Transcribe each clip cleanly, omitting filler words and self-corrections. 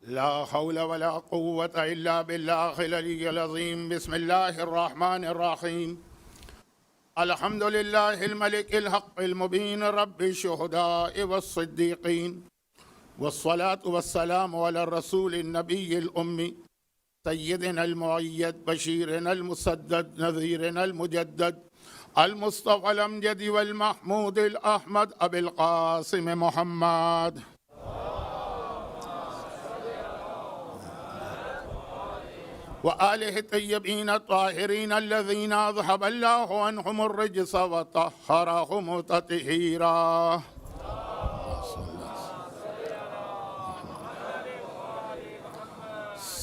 لا حول ولا قوة إلا بالله العلي العظيم. بسم الله الرحمن الرحيم. الحمد لله الملك الحق المبين رب الشهداء والصديقين، والصلاة والسلام على الرسول النبي الأمي سيدنا المؤيد بشيرنا المسدد نذيرنا المجدد المصطفى الأمجد والمحمود الأحمد أبي القاسم محمد وآله الطيبين الطاهرين الذين أذهب الله عنهم الرجس وطهرهم تطهيرا.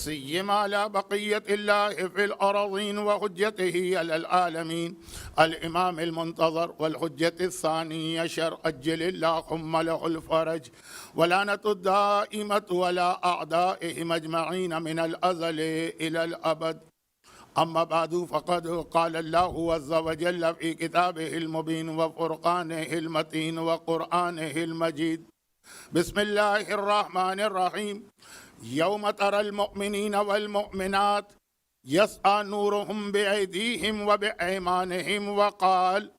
سيما على بقية الله في الأراضين وحجته على العالمين الإمام المنتظر والحجة الثاني عشر أجل اللهم له الفرج ولعنة الدائمة ولا أعدائهم أجمعين من الأزل إلى الأبد. أما بعد فقد قال الله عز وجل في كتابه المبين وفرقانه المتين وقرآنه المجيد: بسم الله الرحمن الرحيم. يوم ترى المؤمنين والمؤمنات يسعى نورهم بأيديهم وبأيمانهم وقال: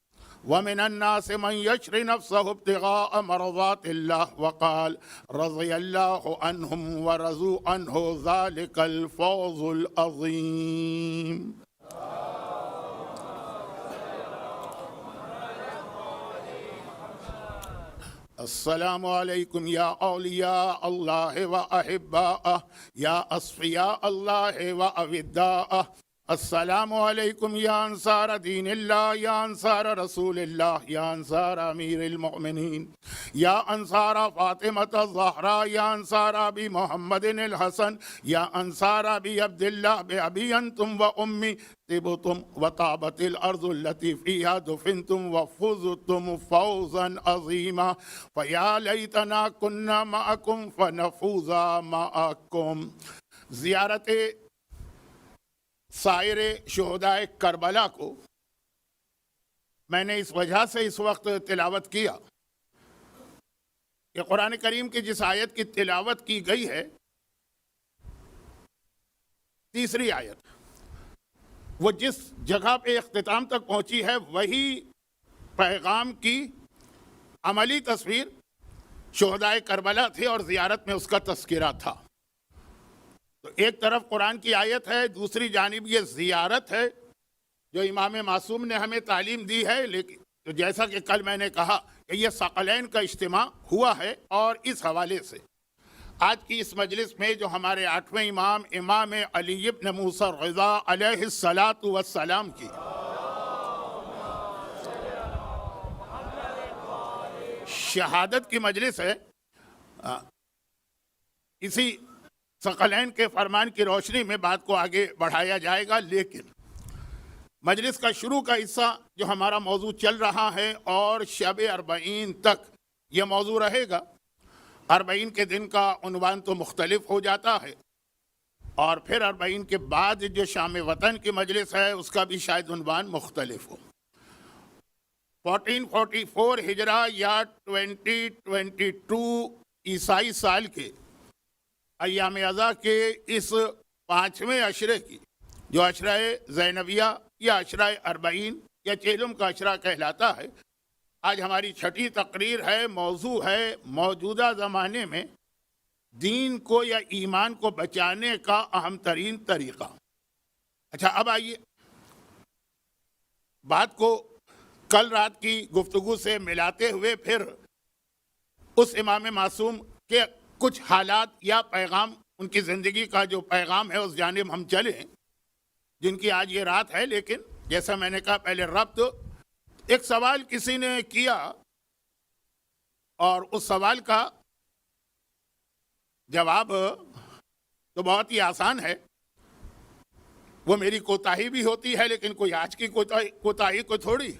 ومن الناس من يشري نفسه ابتغاء مرضات الله وقال: رضي الله عنهم ورضوا عنه ذلك الفوز العظيم. السلام علیکم یا اولیاء اللہ و احباء یا اصفیاء اللہ و اوداء. السلام علیکم یا انصار دین اللہ، یا انصار رسول اللہ، یا انصار امیر المؤمنین، یا انصار فاطمة الزہرا، یا انصار ابی محمد الحسن، یا انصار ابی عبداللہ بابی انتم و امی طبتم وطابت الارض التي فيها دفنتم وفزتم فوزا عظیما. فیا لیتنا كنا معکم فنفوز معکم. زیارت سائر شہداء کربلا کو میں نے اس وجہ سے اس وقت تلاوت کیا کہ قرآن کریم کی جس آیت کی تلاوت کی گئی ہے، تیسری آیت، وہ جس جگہ پہ اختتام تک پہنچی ہے وہی پیغام کی عملی تصویر شہداء کربلا تھی اور زیارت میں اس کا تذکرہ تھا. تو ایک طرف قرآن کی آیت ہے، دوسری جانب یہ زیارت ہے جو امام معصوم نے ہمیں تعلیم دی ہے. لیکن تو جیسا کہ کل میں نے کہا کہ یہ ثقلین کا اجتماع ہوا ہے، اور اس حوالے سے آج کی اس مجلس میں جو ہمارے 8ویں امام امام علی ابن موسیٰ الرضا علیہ الصلاۃ والسلام کی شہادت کی مجلس ہے، اسی ثقلین کے فرمان کی روشنی میں بات کو آگے بڑھایا جائے گا. لیکن مجلس کا شروع کا حصہ جو ہمارا موضوع چل رہا ہے اور شب اربعین تک یہ موضوع رہے گا. اربعین کے دن کا عنوان تو مختلف ہو جاتا ہے، اور پھر اربعین کے بعد جو شام وطن کی مجلس ہے اس کا بھی شاید عنوان مختلف ہو. 1444 ہجرہ یا 2022 عیسائی سال کے ایام اعضا کے اس 5ویں عشرے کی جو عشرہ زینبیہ یا عشرہ اربعین یا چہلم کا عشرہ کہلاتا ہے، آج ہماری چھٹی تقریر ہے. موضوع ہے موجودہ زمانے میں دین کو یا ایمان کو بچانے کا اہم ترین طریقہ. اچھا، اب آئیے بات کو کل رات کی گفتگو سے ملاتے ہوئے پھر اس امام معصوم کے کچھ حالات یا پیغام، ان کی زندگی کا جو پیغام ہے اس جانب ہم چلیں جن کی آج یہ رات ہے. لیکن جیسا میں نے کہا پہلے ربط، ایک سوال کسی نے کیا اور اس سوال کا جواب تو بہت ہی آسان ہے. وہ میری کوتاہی بھی ہوتی ہے، لیکن کوئی آج کی کوتاہی کو تھوڑی.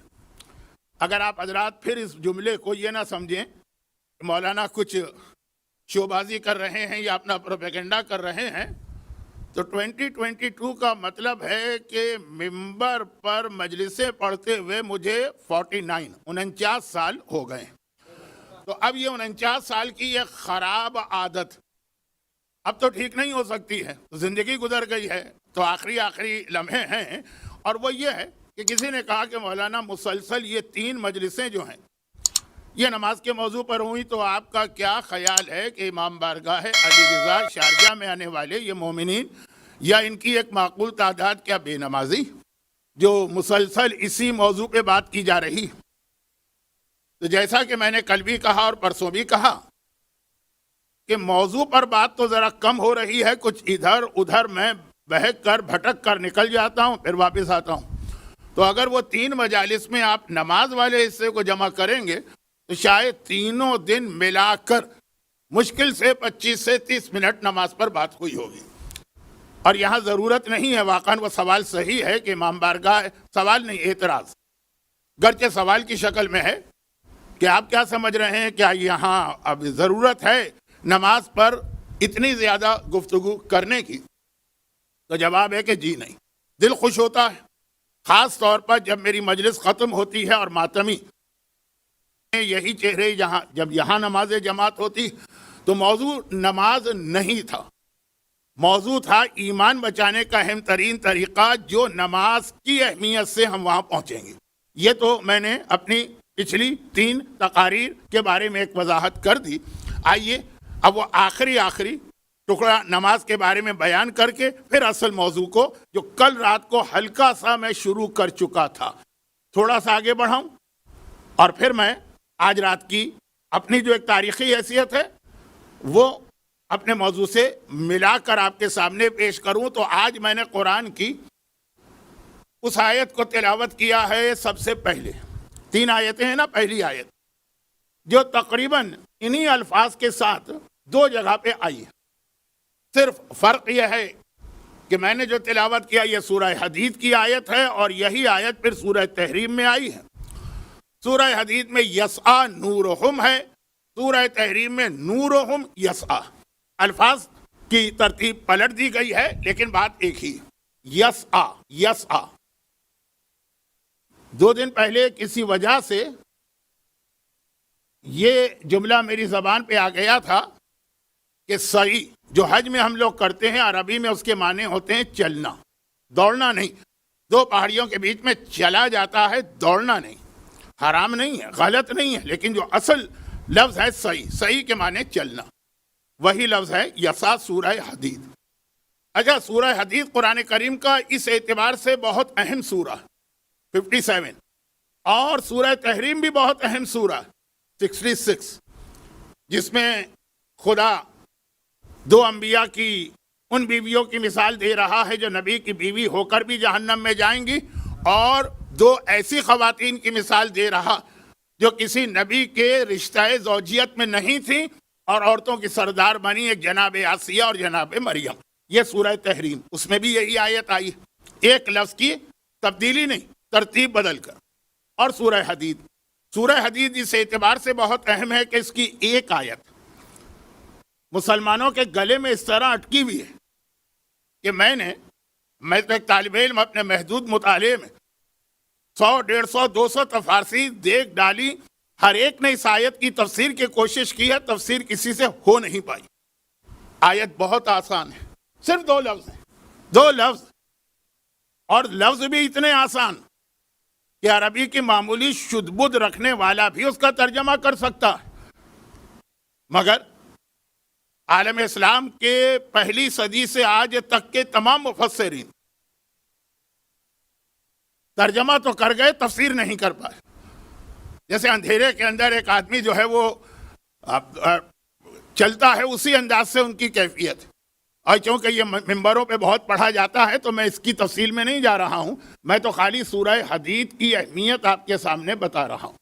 اگر آپ حضرات پھر اس جملے کو یہ نہ سمجھیں کہ مولانا کچھ شوبازی کر رہے ہیں یا اپنا پروپیگنڈا کر رہے ہیں، تو 2022 کا مطلب ہے کہ ممبر پر مجلسیں پڑھتے ہوئے مجھے 49 سال ہو گئے. تو اب یہ 49 سال کی یہ خراب عادت اب تو ٹھیک نہیں ہو سکتی ہے، زندگی گزر گئی ہے، تو آخری لمحے ہیں۔ اور وہ یہ ہے کہ کسی نے کہا کہ مولانا مسلسل یہ 3 مجلسیں جو ہیں یہ نماز کے موضوع پر ہوئی، تو آپ کا کیا خیال ہے کہ امام بارگاہ علی رضا شارجہ میں آنے والے یہ مومنین یا ان کی ایک معقول تعداد کیا بے نمازی جو مسلسل اسی موضوع پہ بات کی جا رہی؟ تو جیسا کہ میں نے کل بھی کہا اور پرسوں بھی کہا کہ موضوع پر بات تو ذرا کم ہو رہی ہے، کچھ ادھر ادھر میں بہک کر بھٹک کر نکل جاتا ہوں، پھر واپس آتا ہوں۔ تو اگر وہ 3 مجالس میں آپ نماز والے حصے کو جمع کریں گے تو شاید تینوں دن ملا کر مشکل سے 25 سے 30 منٹ نماز پر بات ہوئی ہوگی۔ اور یہاں ضرورت نہیں ہے، واقعاً وہ سوال صحیح ہے کہ امام بارگاہ، سوال نہیں اعتراض، گرچہ سوال کی شکل میں ہے کہ آپ کیا سمجھ رہے ہیں، کیا یہاں اب ضرورت ہے نماز پر اتنی زیادہ گفتگو کرنے کی؟ تو جواب ہے کہ جی نہیں۔ دل خوش ہوتا ہے، خاص طور پر جب میری مجلس ختم ہوتی ہے اور ماتمی یہی چہرے جب یہاں نماز جماعت ہوتی تو موضوع نماز نہیں تھا، موضوع تھا ایمان بچانے کا اہم ترین طریقہ جو نماز کی اہمیت سے ہم وہاں پہنچیں گے۔ یہ تو میں نے اپنی پچھلی 3 تقاریر کے بارے میں ایک وضاحت کر دی۔ آئیے اب وہ آخری ٹکڑا نماز کے بارے میں بیان کر کے پھر اصل موضوع کو جو کل رات کو ہلکا سا میں شروع کر چکا تھا تھوڑا سا آگے بڑھاؤں، اور پھر میں آج رات کی اپنی جو ایک تاریخی حیثیت ہے وہ اپنے موضوع سے ملا کر آپ کے سامنے پیش کروں۔ تو آج میں نے قرآن کی اس آیت کو تلاوت کیا ہے سب سے پہلے، 3 آیتیں ہیں نا، پہلی آیت جو تقریباً انہی الفاظ کے ساتھ 2 جگہ پہ آئی ہے۔ صرف فرق یہ ہے کہ میں نے جو تلاوت کیا یہ سورہ حدید کی آیت ہے، اور یہی آیت پھر سورہ تحریم میں آئی ہے۔ سورہ حدید میں یسعی نورہم ہے، سورہ تحریم میں نورہم یسعی۔ الفاظ کی ترتیب پلٹ دی گئی ہے لیکن بات ایک ہی، یسعی۔ 2 دن پہلے کسی وجہ سے یہ جملہ میری زبان پہ آ گیا تھا کہ سعی جو حج میں ہم لوگ کرتے ہیں، عربی میں اس کے معنی ہوتے ہیں چلنا، دوڑنا نہیں۔ 2 پہاڑیوں کے بیچ میں چلا جاتا ہے، دوڑنا نہیں۔ حرام نہیں ہے، غلط نہیں ہے، لیکن جو اصل لفظ ہے سعی کے معنی چلنا، وہی لفظ ہے یسعی سورہ حدید۔ اچھا، سورہ حدید قرآن کریم کا اس اعتبار سے بہت اہم سورہ 57، اور سورہ تحریم بھی بہت اہم سورہ 66، جس میں خدا 2 انبیاء کی ان بیویوں کی مثال دے رہا ہے جو نبی کی بیوی ہو کر بھی جہنم میں جائیں گی، اور 2 ایسی خواتین کی مثال دے رہا جو کسی نبی کے رشتہ زوجیت میں نہیں تھیں اور عورتوں کی سردار بنی، ایک جناب آسیہ اور جناب مریم۔ یہ سورہ تحریم، اس میں بھی یہی آیت آئی، ایک لفظ کی تبدیلی نہیں، ترتیب بدل کر۔ اور سورہ حدید اس اعتبار سے بہت اہم ہے کہ اس کی ایک آیت مسلمانوں کے گلے میں اس طرح اٹکی ہوئی ہے کہ میں تو ایک طالب علم اپنے محدود مطالعے میں 100 150 200 تفاسیر دیکھ ڈالی، ہر ایک نے اس آیت کی تفسیر کی کوشش کی ہے، تفسیر کسی سے ہو نہیں پائی۔ آیت بہت آسان ہے، صرف 2 لفظ ہیں، 2 لفظ، اور لفظ بھی اتنے آسان کہ عربی کی معمولی شد بد رکھنے والا بھی اس کا ترجمہ کر سکتا ہے۔ مگر عالم اسلام کے پہلی صدی سے آج تک کے تمام مفسرین ترجمہ تو کر گئے، تفسیر نہیں کر پائے۔ جیسے اندھیرے کے اندر ایک آدمی جو ہے وہ چلتا ہے، اسی انداز سے ان کی کیفیت۔ اور چونکہ یہ ممبروں پہ بہت پڑھا جاتا ہے تو میں اس کی تفصیل میں نہیں جا رہا ہوں، میں تو خالی سورہ حدید کی اہمیت آپ کے سامنے بتا رہا ہوں۔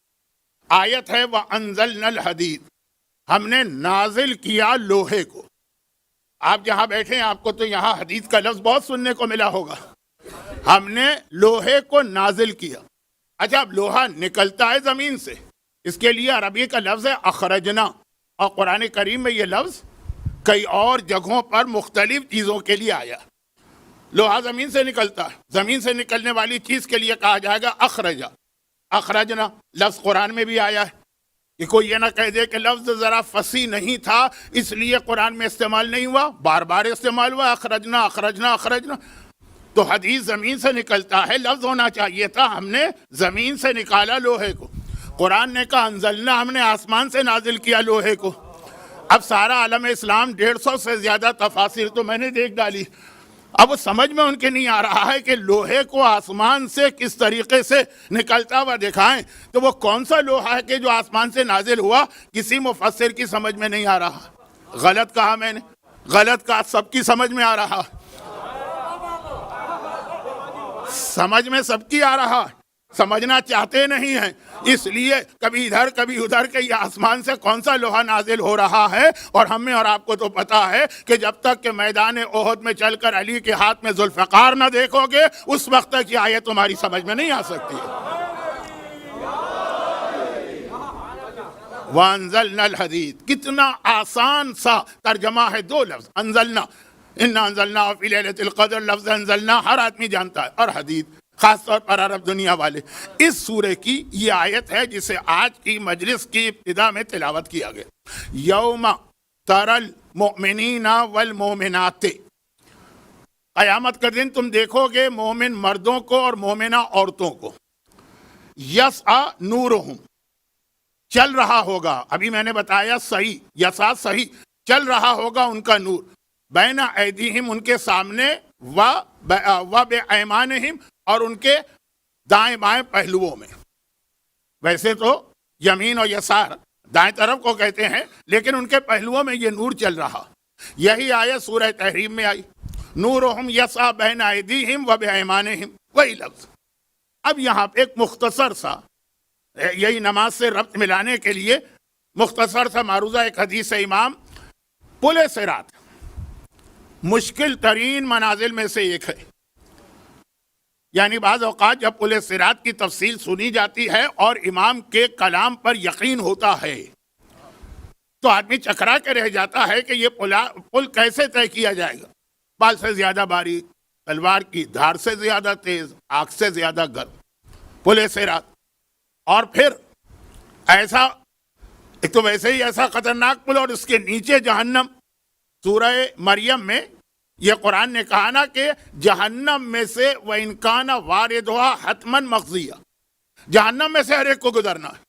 آیت ہے وَأَنزَلْنَا الْحَدِيدَ، ہم نے نازل کیا لوہے کو۔ آپ جہاں بیٹھے ہیں آپ کو تو یہاں حدید کا لفظ بہت سننے کو ملا ہوگا۔ ہم نے لوہے کو نازل کیا۔ اچھا، اب لوہا نکلتا ہے زمین سے، اس کے لیے عربی کا لفظ ہے اخرجنا، اور قرآن کریم میں یہ لفظ کئی اور جگہوں پر مختلف چیزوں کے لیے آیا۔ لوہا زمین سے نکلتا ہے، زمین سے نکلنے والی چیز کے لیے کہا جائے گا اخرجا، اخرجنا لفظ قرآن میں بھی آیا ہے۔ کہ کوئی یہ نہ کہہ دے کہ لفظ ذرا فصیح نہیں تھا اس لیے قرآن میں استعمال نہیں ہوا، بار بار استعمال ہوا، اخرجنا اخرجنا اخرجنا۔ تو حدیث زمین سے نکلتا ہے، لفظ ہونا چاہیے تھا، ہم نے زمین سے نکالا لوہے کو۔ قرآن نے کہا انزلنا، ہم نے آسمان سے نازل کیا لوہے کو۔ اب سارا عالم اسلام 150 سے زیادہ تفاسیر تو میں نے دیکھ ڈالی، اب وہ سمجھ میں ان کے نہیں آ رہا ہے کہ لوہے کو آسمان سے کس طریقے سے نکلتا ہوا دکھائیں، تو وہ کون سا لوہا ہے کہ جو آسمان سے نازل ہوا، کسی مفسر کی سمجھ میں نہیں آ رہا۔ غلط کہا میں نے، غلط کہا، سب کی سمجھ میں آ رہا، سمجھ میں سب کی آ رہا، سمجھنا چاہتے نہیں ہیں، اس لیے کبھی ادھر کبھی ادھر کہ یہ آسمان سے کون سا لوہا نازل ہو رہا ہے۔ اور ہمیں اور آپ کو تو پتا ہے کہ جب تک کہ میدان احد میں چل کر علی کے ہاتھ میں ذوالفقار نہ دیکھو گے اس وقت تک یہ آیت تمہاری سمجھ میں نہیں آ سکتی ہے۔ وَأَنزَلْنَا الْحَدِيدَ، کتنا آسان سا ترجمہ ہے، دو لفظ، انزلنا، اِنَّا أَنزَلْنَاهُ فِي لَيْلَةِ الْقَدْرِ، لفظ انزلنا ہر آدمی جانتا ہے، اور حدید خاص طور پر عرب دنیا والے۔ اس سورے کی یہ آیت ہے جسے آج کی مجلس کی ابتدا میں تلاوت کیا گیا، یوم تری المؤمنین والمؤمنات، قیامت کا دن تم دیکھو گے مومن مردوں کو اور مومنہ عورتوں کو، یسعی نورہم، چل رہا ہوگا، ابھی میں نے بتایا صحیح، یسعی صحیح، چل رہا ہوگا ان کا نور، بین ایدیہم، ان کے سامنے، و بایمانہم، اور ان کے دائیں بائیں پہلوؤں میں۔ ویسے تو یمین اور یسار دائیں طرف کو کہتے ہیں، لیکن ان کے پہلوؤں میں یہ نور چل رہا۔ یہی آیت سورہ تحریم میں آئی، نورہم یسعی بین ایدیہم و بایمانہم، وہی لفظ۔ اب یہاں پہ ایک مختصر سا، یہی نماز سے ربط ملانے کے لیے مختصر سا معروضہ ایک حدیث امام، پل صراط مشکل ترین منازل میں سے ایک ہے، یعنی بعض اوقات جب پل صراط کی تفصیل سنی جاتی ہے اور امام کے کلام پر یقین ہوتا ہے تو آدمی چکرا کے رہ جاتا ہے کہ یہ پل کیسے طے کیا جائے گا، بال سے زیادہ باریک، تلوار کی دھار سے زیادہ تیز، آگ سے زیادہ گرم، پل صراط۔ اور پھر ایسا، ایک تو ویسے ہی ایسا خطرناک پل، اور اس کے نیچے جہنم۔ سورہ مریم میں یہ قرآن نے کہا نا کہ جہنم میں سے وَإِن كَانَ وَارِدُهَا حَتْمًا مَقْضِيًّا، جہنم میں سے ہر ایک کو گزرنا ہے۔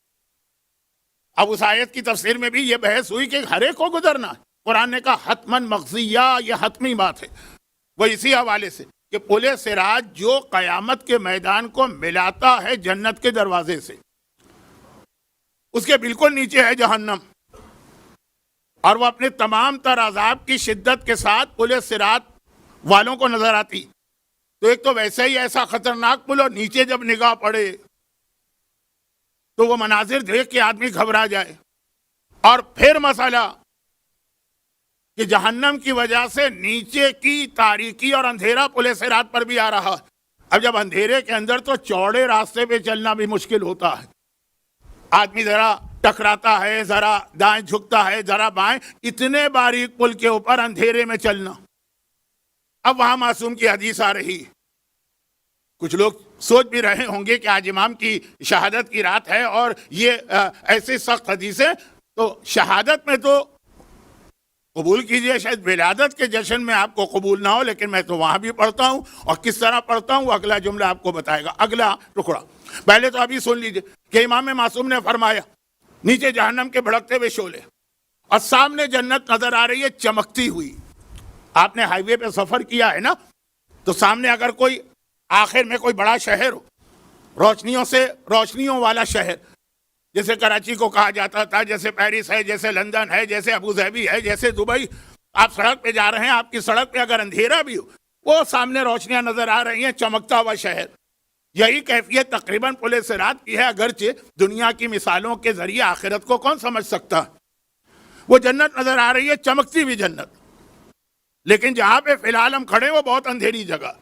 اب اس آیت کی تفسیر میں بھی یہ بحث ہوئی کہ ہر ایک کو گزرنا ہے، قرآن نے کہا حتمًا مقضیہ، یہ حتمی بات ہے۔ وہ اسی حوالے سے کہ پل صراط جو قیامت کے میدان کو ملاتا ہے جنت کے دروازے سے، اس کے بالکل نیچے ہے جہنم، اور وہ اپنے تمام تر عذاب کی شدت کے ساتھ پل صراط والوں کو نظر آتی۔ تو ایک تو ویسے ہی ایسا خطرناک پل، اور نیچے جب نگاہ پڑے تو وہ مناظر دیکھ کے آدمی گھبرا جائے۔ اور پھر مسئلہ کہ جہنم کی وجہ سے نیچے کی تاریکی اور اندھیرا پل صراط پر بھی آ رہا۔ اب جب اندھیرے کے اندر تو چوڑے راستے پہ چلنا بھی مشکل ہوتا ہے، آدمی ذرا ٹکراتا ہے، ذرا دائیں جھکتا ہے، ذرا بائیں، اتنے باریک پل کے اوپر اندھیرے میں چلنا۔ اب وہاں معصوم کی حدیث آ رہی، کچھ لوگ سوچ بھی رہے ہوں گے کہ آج امام کی شہادت کی رات ہے اور یہ ایسی سخت حدیث ہے، تو شہادت میں تو قبول کیجئے، شاید ولادت کے جشن میں آپ کو قبول نہ ہو، لیکن میں تو وہاں بھی پڑھتا ہوں، اور کس طرح پڑھتا ہوں وہ اگلا جملہ آپ کو بتائے گا، اگلا ٹکڑا۔ پہلے تو ابھی سن لیجئے کہ امام معصوم نے فرمایا نیچے جہنم کے بھڑکتے ہوئے شعلے اور سامنے جنت نظر آ رہی ہے چمکتی ہوئی۔ آپ نے ہائی وے پہ سفر کیا ہے نا، تو سامنے اگر کوئی آخر میں کوئی بڑا شہر ہو، روشنیوں والا شہر، جیسے کراچی کو کہا جاتا تھا، جیسے پیرس ہے، جیسے لندن ہے، جیسے ابوظہبی ہے، جیسے دبئی، آپ سڑک پہ جا رہے ہیں، آپ کی سڑک پہ اگر اندھیرا بھی ہو، وہ سامنے روشنیاں نظر آ رہی ہیں، چمکتا ہوا شہر۔ یہی کیفیت تقریباً پل صراط کی ہے، اگرچہ دنیا کی مثالوں کے ذریعے آخرت کو کون سمجھ سکتا ہے۔ وہ جنت نظر آ رہی ہے، چمکتی ہوئی جنت، لیکن جہاں پہ فی الحال ہم کھڑے وہ بہت اندھیری جگہ،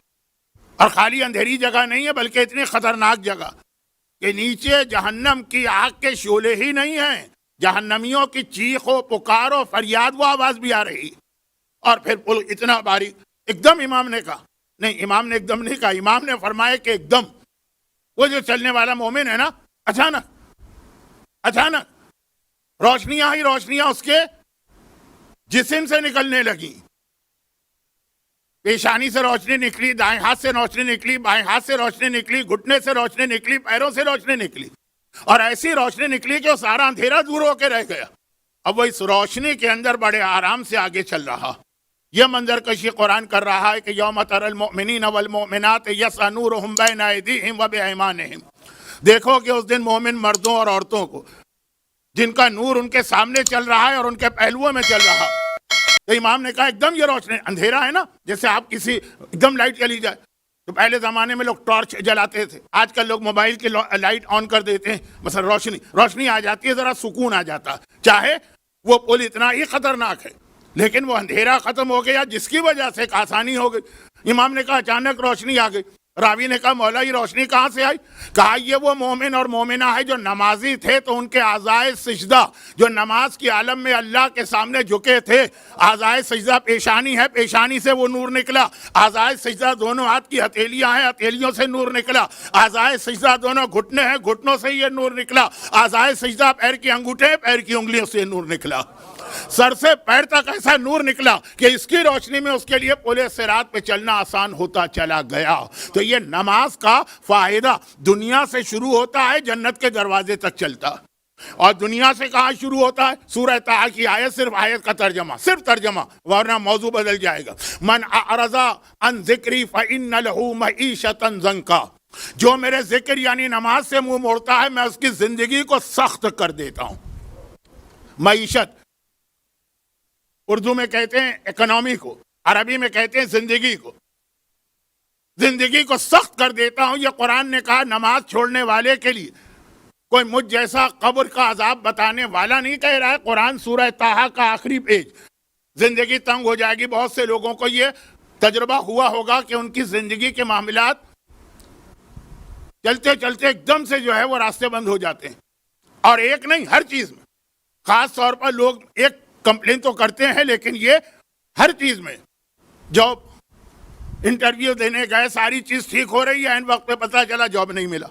اور خالی اندھیری جگہ نہیں ہے بلکہ اتنی خطرناک جگہ کہ نیچے جہنم کی آگ کے شعلے ہی نہیں ہیں، جہنمیوں کی چیخ و پکار و فریاد وہ آواز بھی آ رہی، اور پھر پل اتنا باریک۔ ایک دم امام نے کہا، نہیں امام نے ایک دم نہیں کہا، امام نے فرمایا کہ ایک دم وہ جو چلنے والا مومن ہے نا، اچانک روشنیاں ہی روشنیاں اس کے جسم سے نکلنے لگی. پیشانی سے روشنی نکلی، دائیں ہاتھ سے روشنی نکلی، بائیں ہاتھ سے روشنی نکلی، گھٹنے سے روشنی نکلی، پیروں سے روشنی نکلی، اور ایسی روشنی نکلی کہ وہ سارا اندھیرا دور ہو کے رہ گیا. اب وہ اس روشنی کے اندر بڑے آرام سے آگے چل رہا. یہ منظر کشی قرآن کر رہا ہے کہ یوم تری المؤمنین والمؤمنات یسعی نورہم بین ایدیہم وبایمانہم. دیکھو کہ اس دن مومن مردوں اور عورتوں کو جن کا نور ان کے سامنے چل رہا ہے اور ان کے پہلوؤں میں چل رہا. تو امام نے کہا ایک دم یہ روشنی، اندھیرا ہے نا، جیسے آپ کسی ایک دم لائٹ چلی جائے تو پہلے زمانے میں لوگ ٹارچ جلاتے تھے، آج کل لوگ موبائل کی لائٹ آن کر دیتے ہیں، مثلا روشنی آ جاتی ہے، ذرا سکون آ جاتا، چاہے وہ پل اتنا ہی خطرناک ہے لیکن وہ اندھیرا ختم ہو گیا جس کی وجہ سے ایک آسانی ہو گئی. امام نے کہا اچانک روشنی آ گئی. راوی نے کہا مولا یہ روشنی کہاں سے آئی؟ کہا یہ وہ مومن اور مومنہ ہے جو نمازی تھے تو ان کے اعضائے سجدہ جو نماز کی عالم میں اللہ کے سامنے جھکے تھے، اعضائے سجدہ پیشانی ہے، پیشانی سے وہ نور نکلا. اعضائے سجدہ دونوں ہاتھ کی ہتھیلیاں ہیں، ہتھیلیوں سے نور نکلا. اعضائے سجدہ دونوں گھٹنے ہیں، گھٹنوں سے یہ نور نکلا. اعضائے سجدہ پیر کی انگوٹھے، پیر کی انگلیوں سے نور نکلا. سر سے پیر تک ایسا نور نکلا کہ اس کی روشنی میں اس کے لیے پل صراط پہ چلنا آسان ہوتا چلا گیا. تو یہ نماز کا فائدہ دنیا سے شروع ہوتا ہے، جنت کے دروازے تک چلتا. اور دنیا سے کہاں شروع ہوتا ہے؟ سورہ طٰہٰ کی آیت، صرف آیت کا ترجمہ، صرف ترجمہ، ورنہ موضوع بدل جائے گا. من اعرض عن ذکری فإن له معیشۃ ضنکا. جو میرے ذکر یعنی نماز سے منہ موڑتا ہے میں اس کی زندگی کو سخت کر دیتا ہوں. معیشت اردو میں کہتے ہیں اکنامی کو، عربی میں کہتے ہیں زندگی کو. زندگی کو سخت کر دیتا ہوں. یہ قرآن نے کہا نماز چھوڑنے والے کے لیے. کوئی مجھ جیسا قبر کا عذاب بتانے والا نہیں کہہ رہا ہے. قرآن سورہ طٰہٰ کا آخری پیج. زندگی تنگ ہو جائے گی. بہت سے لوگوں کو یہ تجربہ ہوا ہوگا کہ ان کی زندگی کے معاملات چلتے چلتے ایک دم سے جو ہے وہ راستے بند ہو جاتے ہیں. اور ایک نہیں، ہر چیز میں. خاص طور پر لوگ ایک کمپلین تو کرتے ہیں لیکن یہ ہر چیز میں. جاب انٹرویو دینے گئے، ساری چیز ٹھیک ہو رہی ہے، عین وقت پہ پتہ چلا جاب نہیں ملا.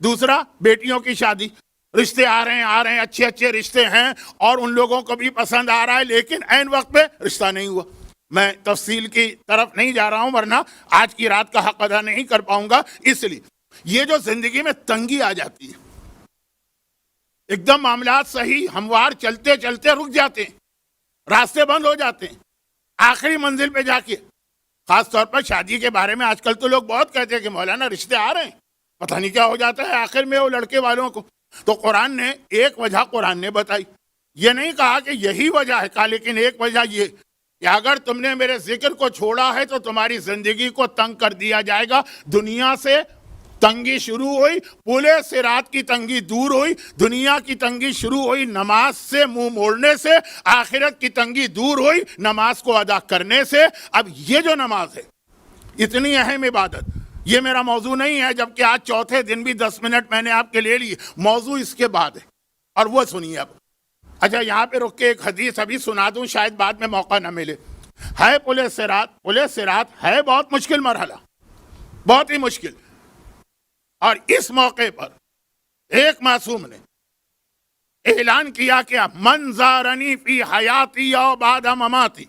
دوسرا، بیٹیوں کی شادی، رشتے آ رہے ہیں، اچھے اچھے رشتے ہیں اور ان لوگوں کو بھی پسند آ رہا ہے لیکن عین وقت پہ رشتہ نہیں ہوا. میں تفصیل کی طرف نہیں جا رہا ہوں ورنہ آج کی رات کا حق ادا نہیں کر پاؤں گا. اس لیے یہ جو زندگی میں تنگی آ جاتی ہے، ایک دم معاملات صحیح ہموار چلتے چلتے رک جاتے ہیں، راستے بند ہو جاتے ہیں آخری منزل پہ جا کے. خاص طور پر شادی کے بارے میں آج کل تو لوگ بہت کہتے ہیں کہ مولانا رشتے آ رہے ہیں، پتہ نہیں کیا ہو جاتا ہے آخر میں وہ لڑکے والوں کو. تو قرآن نے ایک وجہ قرآن نے بتائی. یہ نہیں کہا کہ یہی وجہ ہے، کہا لیکن ایک وجہ یہ کہ اگر تم نے میرے ذکر کو چھوڑا ہے تو تمہاری زندگی کو تنگ کر دیا جائے گا. دنیا سے تنگی شروع ہوئی، پل صراط کی تنگی دور ہوئی. دنیا کی تنگی شروع ہوئی نماز سے منہ موڑنے سے، آخرت کی تنگی دور ہوئی نماز کو ادا کرنے سے. اب یہ جو نماز ہے اتنی اہم عبادت، یہ میرا موضوع نہیں ہے، جبکہ آج چوتھے دن بھی 10 منٹ میں نے آپ کے لے لیے. موضوع اس کے بعد ہے اور وہ سنیے. اب اچھا یہاں پہ رک کے ایک حدیث ابھی سنا دوں، شاید بعد میں موقع نہ ملے. ہے پل صراط. پل صراط ہے بہت مشکل مرحلہ، بہت ہی مشکل. اور اس موقع پر ایک معصوم نے اعلان کیا کہ من زارنی فی حیاتی او بعد مماتی،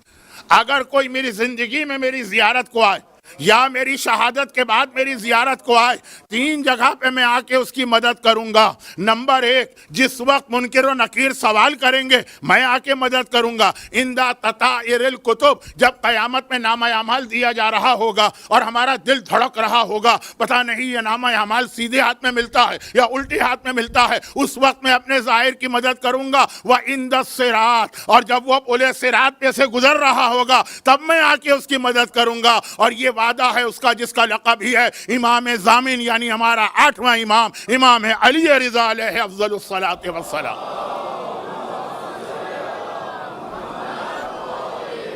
اگر کوئی میری زندگی میں میری زیارت کو آئے یا میری شہادت کے بعد میری زیارت کو آئے، 3 جگہ پہ میں آ کے اس کی مدد کروں گا. نمبر 1، جس وقت منکر و نکیر سوال کریں گے میں آ کے مدد کروں گا. اندہ تطائر الکتب، جب قیامت میں نامہ اعمال دیا جا رہا ہوگا اور ہمارا دل دھڑک رہا ہوگا، پتہ نہیں یہ نامہ اعمال سیدھے ہاتھ میں ملتا ہے یا الٹے ہاتھ میں ملتا ہے، اس وقت میں اپنے ظاہر کی مدد کروں گا. وَعِندَ الصِّرَاط، اور جب وہ پل صراط پہ سے گزر رہا ہوگا تب میں آ کے اس کی مدد کروں گا. اور یہ وعدہ ہے اس کا جس کا لقب ہی ہے امام ضامن، یعنی ہمارا 8واں امام، امام علی رضا علیہ افضل الصلاۃ والسلام.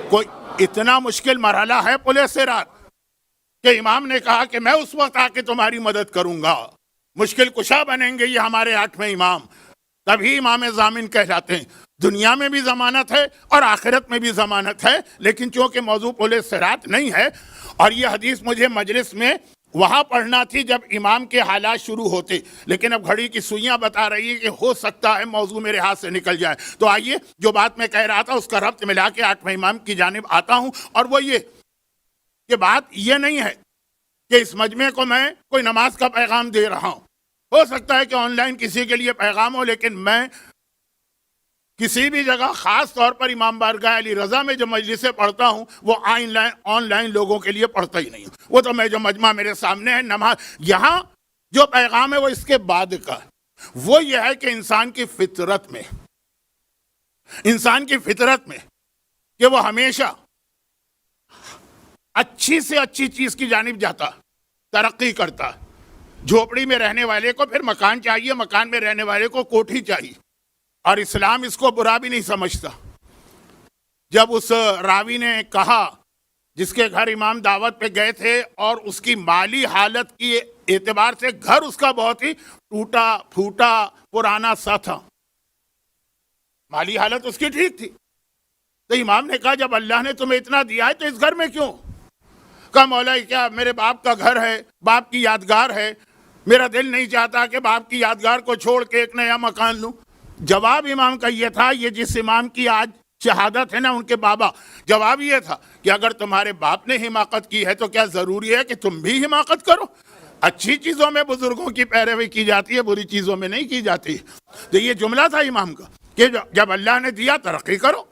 کوئی اتنا مشکل مرحلہ ہے پل صراط کہ امام نے کہا کہ میں اس وقت آ کے تمہاری مدد کروں گا. مشکل کشا بنیں گے یہ ہمارے 8ویں امام، تبھی امام ضامن کہلاتے ہیں. دنیا میں بھی ضمانت ہے اور آخرت میں بھی ضمانت ہے، لیکن چونکہ موضوع پل صراط نہیں ہے اور یہ حدیث مجھے مجلس میں وہاں پڑھنا تھی جب امام کے حالات شروع ہوتے، لیکن اب گھڑی کی سوئیاں بتا رہی ہیں کہ ہو سکتا ہے موضوع میرے ہاتھ سے نکل جائے۔ تو آئیے جو بات میں کہہ رہا تھا اس کا ربط ملا کے 8ویں امام کی جانب آتا ہوں، اور وہ یہ کہ بات یہ نہیں ہے کہ اس مجمع کو میں کوئی نماز کا پیغام دے رہا ہوں۔ ہو سکتا ہے کہ آن لائن کسی کے لیے پیغام ہو، لیکن میں کسی بھی جگہ خاص طور پر امام بارگاہ علی رضا میں جو مجلسیں پڑھتا ہوں وہ آن لائن لوگوں کے لیے پڑھتا ہی نہیں ہوں۔ وہ تو میں جو مجمع میرے سامنے ہے، نماز یہاں جو پیغام ہے وہ اس کے بعد کا ہے۔ وہ یہ ہے کہ انسان کی فطرت میں کہ وہ ہمیشہ اچھی سے اچھی چیز کی جانب جاتا، ترقی کرتا۔ جھوپڑی میں رہنے والے کو پھر مکان چاہیے، مکان میں رہنے والے کو کوٹھی چاہیے، اور اسلام اس کو برا بھی نہیں سمجھتا۔ جب اس راوی نے کہا جس کے گھر امام دعوت پہ گئے تھے اور اس کی مالی حالت کی اعتبار سے گھر اس کا بہت ہی ٹوٹا پھوٹا پرانا سا تھا، مالی حالت اس کی ٹھیک تھی، تو امام نے کہا جب اللہ نے تمہیں اتنا دیا ہے تو اس گھر میں کیوں؟ کہا مولا کیا میرے باپ کا گھر ہے، باپ کی یادگار ہے، میرا دل نہیں چاہتا کہ باپ کی یادگار کو چھوڑ کے ایک نیا مکان لوں۔ جواب امام کا یہ تھا، یہ جس امام کی آج شہادت ہے نا، ان کے بابا، جواب یہ تھا کہ اگر تمہارے باپ نے حماقت کی ہے تو کیا ضروری ہے کہ تم بھی حماقت کرو؟ اچھی چیزوں میں بزرگوں کی پیروی کی جاتی ہے، بری چیزوں میں نہیں کی جاتی۔ تو یہ جملہ تھا امام کا کہ جب اللہ نے دیا ترقی کرو۔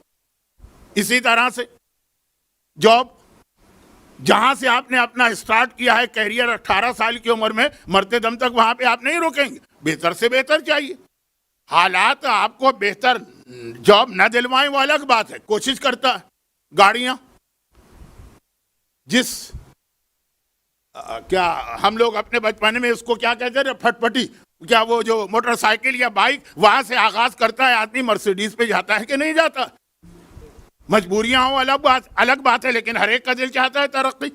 اسی طرح سے جاب، جہاں سے آپ نے اپنا اسٹارٹ کیا ہے کیریئر 18 سال کی عمر میں، مرتے دم تک وہاں پہ آپ نہیں رکیں گے، بہتر سے بہتر چاہیے۔ حالات آپ کو بہتر جاب نہ دلوائیں وہ الگ بات ہے، کوشش کرتا ہے۔ گاڑیاں، کیا ہم لوگ اپنے بچپن میں اس کو کیا کہتے ہیں، پھٹ پٹی، کیا وہ جو موٹر سائیکل یا بائک، وہاں سے آغاز کرتا ہے آدمی، مرسیڈیز پہ جاتا ہے کہ نہیں جاتا؟ مجبوریاں ہوں الگ بات ہے، لیکن ہر ایک کا دل چاہتا ہے ترقی۔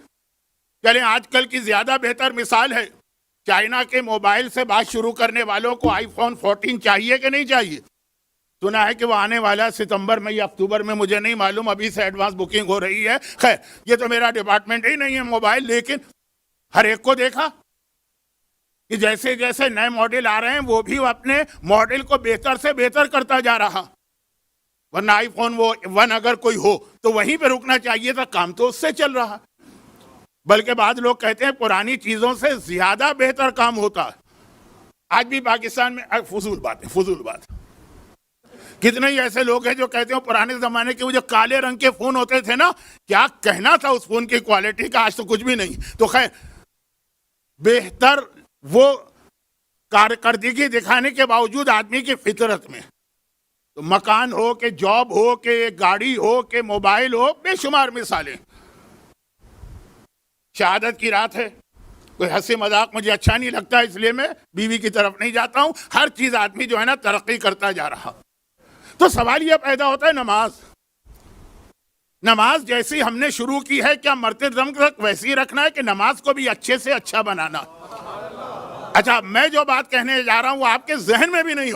چلیں آج کل کی زیادہ بہتر مثال ہے، چائنا کے موبائل سے بات شروع کرنے والوں کو آئی فون 14 چاہیے کہ نہیں چاہیے؟ سنا ہے کہ وہ آنے والا ستمبر میں یا اکتوبر میں، مجھے نہیں معلوم، ابھی سے ایڈوانس بکنگ ہو رہی ہے۔ خیر یہ تو میرا ڈپارٹمنٹ ہی نہیں ہے موبائل، لیکن ہر ایک کو دیکھا کہ جیسے جیسے نئے ماڈل آ رہے ہیں وہ بھی اپنے ماڈل کو بہتر سے بہتر کرتا جا رہا، ورنہ آئی فون وہ 1 اگر کوئی ہو تو وہیں پہ رکنا چاہیے تھا، کام تو اس سے چل رہا۔ بلکہ بعض لوگ کہتے ہیں پرانی چیزوں سے زیادہ بہتر کام ہوتا ہے۔ آج بھی پاکستان میں فضول بات، کتنے ہی ایسے لوگ ہیں جو کہتے ہیں پرانے زمانے کے وہ جو کالے رنگ کے فون ہوتے تھے نا، کیا کہنا تھا اس فون کی کوالٹی کا، آج تو کچھ بھی نہیں۔ تو خیر بہتر وہ کارکردگی دکھانے کے باوجود آدمی کی فطرت میں، تو مکان ہو کہ جاب ہو کہ گاڑی ہو کہ موبائل ہو، بے شمار مثالیں۔ شہادت کی رات ہے، کوئی ہنسی مذاق مجھے اچھا نہیں لگتا، اس لیے میں بیوی کی طرف نہیں جاتا ہوں۔ ہر چیز آدمی جو ہے نا ترقی کرتا جا رہا، تو سوال یہ پیدا ہوتا ہے نماز جیسی ہم نے شروع کی ہے، کیا مرتے دم تک ویسی رکھنا ہے کہ نماز کو بھی اچھے سے اچھا بنانا؟ اچھا میں جو بات کہنے جا رہا ہوں وہ آپ کے ذہن میں بھی نہیں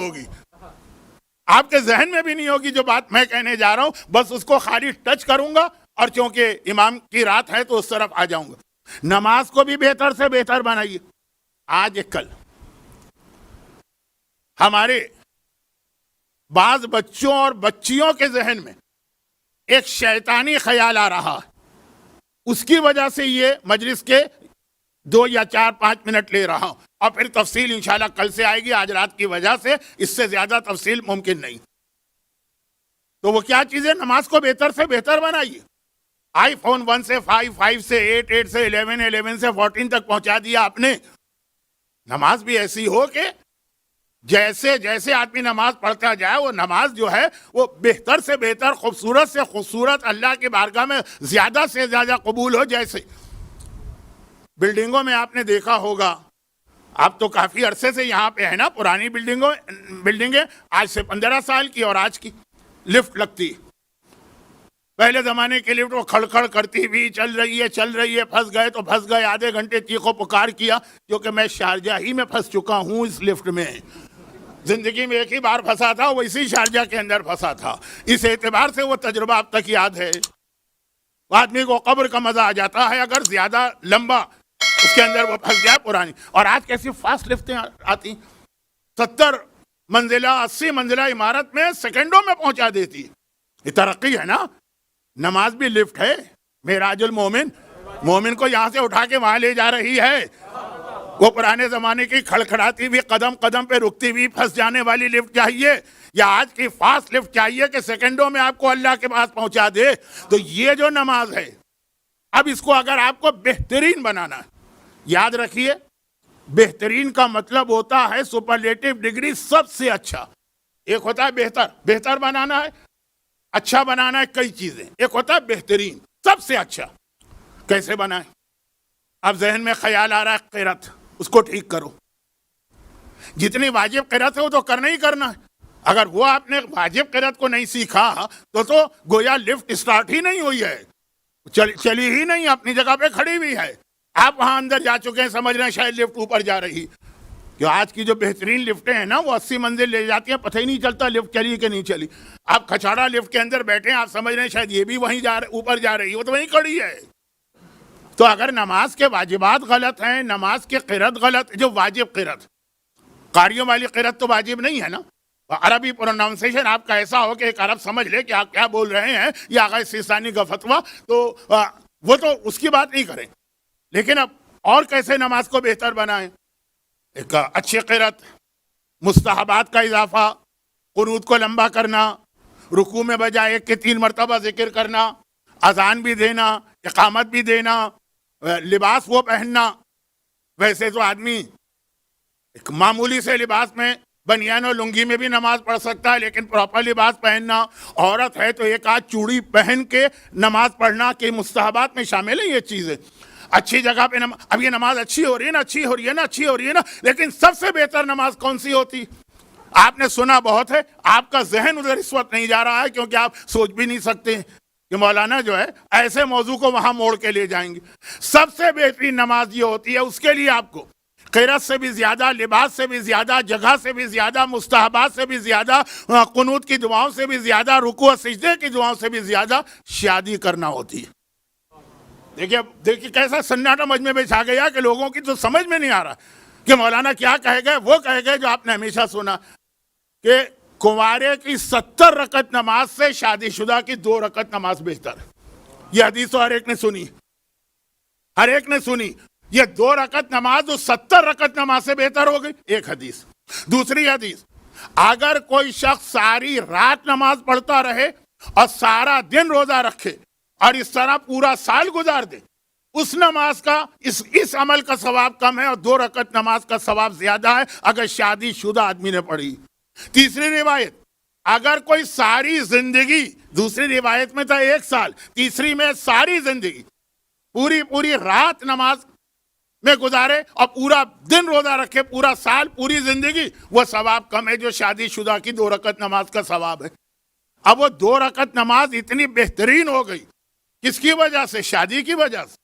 ہوگی، جو بات میں کہنے جا رہا ہوں، بس اس کو خالی ٹچ کروں گا، اور چونکہ امام کی رات ہے تو اس طرف آ جاؤں گا۔ نماز کو بھی بہتر سے بہتر بنائیے۔ آج کل ہمارے بعض بچوں اور بچیوں کے ذہن میں ایک شیطانی خیال آ رہا ہے، اس کی وجہ سے یہ مجلس کے 2 یا 4-5 منٹ لے رہا ہوں، اور پھر تفصیل انشاءاللہ کل سے آئے گی۔ آج رات کی وجہ سے اس سے زیادہ تفصیل ممکن نہیں۔ تو وہ کیا چیزیں؟ نماز کو بہتر سے بہتر بنائیے۔ آئی فون 1 سے 5، 5 سے 8، 8 سے 11، 11 سے 14 تک پہنچا دیا آپ نے۔ نماز بھی ایسی ہو کہ جیسے جیسے آدمی نماز پڑھتا جائے وہ نماز جو ہے وہ بہتر سے بہتر، خوبصورت سے خوبصورت، اللہ کی بارگاہ میں زیادہ سے زیادہ قبول ہو۔ جیسے بلڈنگوں میں آپ نے دیکھا ہوگا، آپ تو کافی عرصے سے یہاں پہ ہے نا، پرانی بلڈنگیں آج سے 15 سال کی، اور آج کی لفٹ لگتی، پہلے زمانے کی لفٹ وہ کھڑکھڑ کرتی بھی چل رہی ہے، پھنس گئے تو پھنس گئے، آدھے گھنٹے چیخو پکار کیا، کیونکہ میں شارجہ ہی میں پھنس چکا ہوں اس لفٹ میں، زندگی میں ایک ہی بار پھنسا تھا، وہ اسی شارجہ کے اندر پھنسا تھا، اس اعتبار سے وہ تجربہ اب تک یاد ہے۔ آدمی کو قبر کا مزہ آ جاتا ہے اگر زیادہ لمبا اس کے اندر وہ پھنس گیا پرانی. اور آج کیسی فاسٹ لفٹیں آتی, 70 منزلہ 80 منزلہ عمارت میں سیکنڈوں میں پہنچا دیتی. یہ ترقی ہے نا. نماز بھی لفٹ ہے. معراج المومن, مومن کو یہاں سے اٹھا کے وہاں لے جا رہی ہے. وہ پرانے زمانے کی کھڑکھڑاتی ہوئی قدم قدم پہ رکتی ہوئی پھنس جانے والی لفٹ چاہیے, یا آج کی فاسٹ لفٹ چاہیے کہ سیکنڈوں میں آپ کو اللہ کے پاس پہنچا دے؟ تو یہ جو نماز ہے, اب اس کو اگر آپ کو بہترین بنانا ہے, یاد رکھیے بہترین کا مطلب ہوتا ہے سپرلیٹو ڈگری, سب سے اچھا. ایک ہوتا ہے بہتر, بہتر بنانا ہے, اچھا بنانا ہے کئی چیزیں. ایک ہوتا ہے بہترین, سب سے اچھا. کیسے بنائیں؟ اب ذہن میں خیال آ رہا ہے قرات, اس کو ٹھیک کرو. جتنی واجب قرات ہے وہ تو کرنا ہی کرنا ہے. اگر وہ آپ نے واجب قرات کو نہیں سیکھا تو گویا لفٹ سٹارٹ ہی نہیں ہوئی ہے, چلی ہی نہیں, اپنی جگہ پہ کھڑی ہوئی ہے. آپ وہاں اندر جا چکے ہیں, سمجھ رہے ہیں شاید لفٹ اوپر جا رہی. جو آج کی جو بہترین لفٹیں ہیں نا, وہ 80 منزل لے جاتی ہیں, پتہ ہی نہیں چلتا لفٹ چلی کہ نہیں چلی. آپ کھچاڑا لفٹ کے اندر بیٹھے ہیں, آپ سمجھ رہے ہیں شاید یہ بھی وہیں اوپر جا رہی, وہ تو وہیں کھڑی ہے. تو اگر نماز کے واجبات غلط ہیں, نماز کے قرات غلط, جو واجب قرات, قاریوں والی قرات تو واجب نہیں ہے نا. عربی پروناؤنسیشن آپ کا ایسا ہو کہ ایک عرب سمجھ لے کہ آپ کیا بول رہے ہیں, یا آغا سیستانی کا فتویٰ, تو وہ تو اس کی بات نہیں کریں. لیکن اب اور کیسے نماز کو بہتر بنائیں؟ ایک اچھی قرات, مستحبات کا اضافہ, قنوت کو لمبا کرنا, رکوع میں بجائے 1 کے 3 مرتبہ ذکر کرنا, اذان بھی دینا, اقامت بھی دینا, لباس وہ پہننا. ویسے تو آدمی ایک معمولی سے لباس میں, بنیان اور لنگی میں بھی نماز پڑھ سکتا ہے, لیکن پراپر لباس پہننا. عورت ہے تو ایک آدھ چوڑی پہن کے نماز پڑھنا کہ مستحبات میں شامل ہے یہ چیزیں. اچھی جگہ پہ اب یہ نماز اچھی ہو رہی ہے نا, اچھی ہو رہی ہے نا, اچھی ہو رہی ہے نا, لیکن سب سے بہتر نماز کون سی ہوتی؟ آپ نے سنا بہت ہے, آپ کا ذہن ادھر اس وقت نہیں جا رہا ہے, کیونکہ آپ سوچ بھی نہیں سکتے کہ مولانا جو ہے ایسے موضوع کو وہاں موڑ کے لے جائیں گے. سب سے بہترین نماز یہ ہوتی ہے, اس کے لیے آپ کو قرات سے بھی زیادہ, لباس سے بھی زیادہ, جگہ سے بھی زیادہ, مستحبات سے بھی زیادہ, قنوت کی دعاؤں سے بھی زیادہ, رکوع و سجدے کی دعاؤں سے بھی زیادہ شادی کرنا ہوتی ہے. دیکھیے کیسا سناٹا مجمع میں چھا گیا کہ لوگوں کی تو سمجھ میں نہیں آ رہا کہ مولانا کیا کہے گئے. وہ کہے گئے جو آپ نے ہمیشہ سنا کہ کنوارے کی 70 رکعت نماز سے شادی شدہ کی 2 رکعت نماز بہتر. یہ حدیث تو ہر ایک نے سنی, ہر ایک نے سنی. یہ 2 رکعت نماز اس 70 رکعت نماز سے بہتر ہو گئی. ایک حدیث. دوسری حدیث, اگر کوئی شخص ساری رات نماز پڑھتا رہے اور سارا دن روزہ رکھے اور اس طرح پورا سال گزار دے, اس نماز کا اس عمل کا ثواب کم ہے اور 2 رکعت نماز کا ثواب زیادہ ہے اگر شادی شدہ آدمی نے پڑھی. تیسری روایت, اگر کوئی ساری زندگی, دوسری روایت میں تھا 1 سال, تیسری میں ساری زندگی پوری رات نماز میں گزارے اور پورا دن روزہ رکھے, پورا سال, پوری زندگی, وہ ثواب کم ہے جو شادی شدہ کی 2 رکعت نماز کا ثواب ہے. اب وہ 2 رکعت نماز اتنی بہترین ہو گئی, کس کی وجہ سے؟ شادی کی وجہ سے.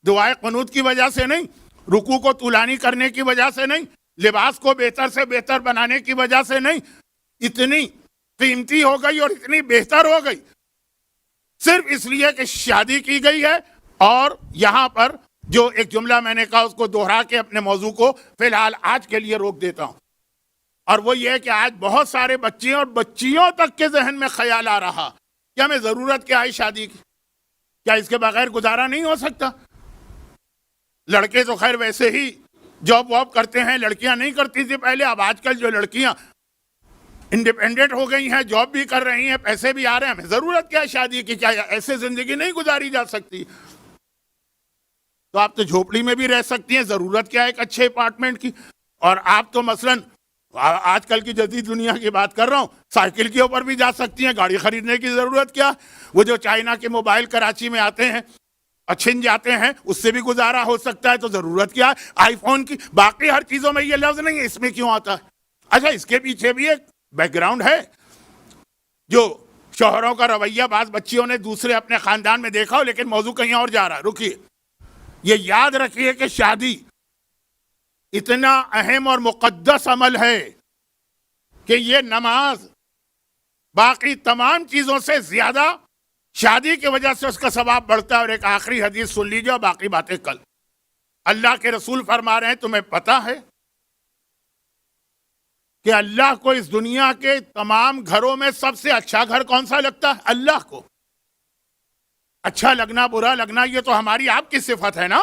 دعائے قنوت کی وجہ سے نہیں, رکوع کو طولانی کرنے کی وجہ سے نہیں, لباس کو بہتر سے بہتر بنانے کی وجہ سے نہیں. اتنی قیمتی ہو گئی اور اتنی بہتر ہو گئی صرف اس لیے کہ شادی کی گئی ہے. اور یہاں پر جو ایک جملہ میں نے کہا اس کو دوہرا کے اپنے موضوع کو فی الحال آج کے لیے روک دیتا ہوں, اور وہ یہ ہے کہ آج بہت سارے بچے اور بچیوں تک کے ذہن میں خیال آ رہا کہ ہمیں ضرورت کیا ہے شادی کی, کیا اس کے بغیر گزارا نہیں ہو سکتا؟ لڑکے تو خیر ویسے ہی جاب واب کرتے ہیں, لڑکیاں نہیں کرتی تھی پہلے. اب آج کل جو لڑکیاں انڈیپینڈنٹ ہو گئی ہیں, جاب بھی کر رہی ہیں, پیسے بھی آ رہے ہیں, ہمیں ضرورت کیا ہے شادی کی؟ کیا ایسے زندگی نہیں گزاری جا سکتی؟ تو آپ تو جھوپڑی میں بھی رہ سکتی ہیں, ضرورت کیا ہے ایک اچھے اپارٹمنٹ کی؟ اور آپ تو مثلاً آج کل کی جدید دنیا کی بات کر رہا ہوں, سائیکل کے اوپر بھی جا سکتی ہیں, گاڑی خریدنے کی ضرورت کیا؟ وہ جو چائنا کے موبائل کراچی میں آتے ہیں اور چھن جاتے ہیں, اس سے بھی گزارا ہو سکتا ہے, تو ضرورت کیا ہے آئی فون کی؟ باقی ہر چیزوں میں یہ لفظ نہیں ہے, اس میں کیوں آتا ہے؟ اچھا, اس کے پیچھے بھی ایک بیک گراؤنڈ ہے. جو شوہروں کا رویہ بعض بچیوں نے دوسرے اپنے خاندان میں دیکھا ہو, لیکن موضوع کہیں اور جا رہا ہے. رکیے, یہ یاد رکھیے کہ شادی اتنا اہم اور مقدس عمل ہے کہ یہ نماز باقی تمام چیزوں سے زیادہ شادی کی وجہ سے اس کا ثواب بڑھتا ہے. اور ایک آخری حدیث سن لیجیے اور باقی باتیں کل. اللہ کے رسول فرما رہے ہیں تمہیں پتہ ہے کہ اللہ کو اس دنیا کے تمام گھروں میں سب سے اچھا گھر کون سا لگتا ہے؟ اللہ کو اچھا لگنا برا لگنا یہ تو ہماری آپ کی صفت ہے نا،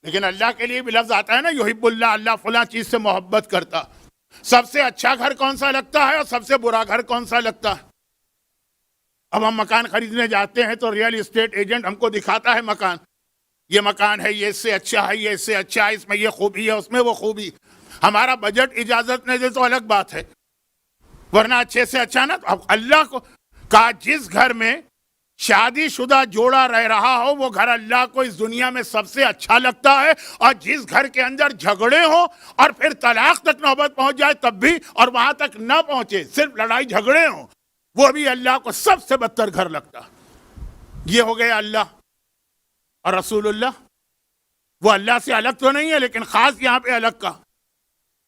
لیکن اللہ کے لیے بھی لفظ آتا ہے نا یحب اللہ، اللہ فلاں چیز سے محبت کرتا۔ سب سے اچھا گھر کون سا لگتا ہے اور سب سے برا گھر کون سا لگتا ہے؟ اب ہم مکان خریدنے جاتے ہیں تو ریئل اسٹیٹ ایجنٹ ہم کو دکھاتا ہے مکان، یہ مکان ہے، یہ اس سے اچھا ہے، یہ اس سے اچھا ہے، اس میں یہ خوبی ہے، اس میں وہ خوبی۔ ہمارا بجٹ اجازت نہیں دے تو الگ بات ہے، ورنہ اچھے سے اچھا نا۔ اب اللہ کو کہا جس گھر میں شادی شدہ جوڑا رہ رہا ہو وہ گھر اللہ کو اس دنیا میں سب سے اچھا لگتا ہے، اور جس گھر کے اندر جھگڑے ہوں اور پھر طلاق تک نوبت پہنچ جائے تب بھی، اور وہاں تک نہ پہنچے صرف لڑائی جھگڑے ہوں، وہ بھی اللہ کو سب سے بدتر گھر لگتا۔ یہ ہو گیا اللہ اور رسول اللہ۔ وہ اللہ سے الگ تو نہیں ہے لیکن خاص یہاں پہ الگ کا،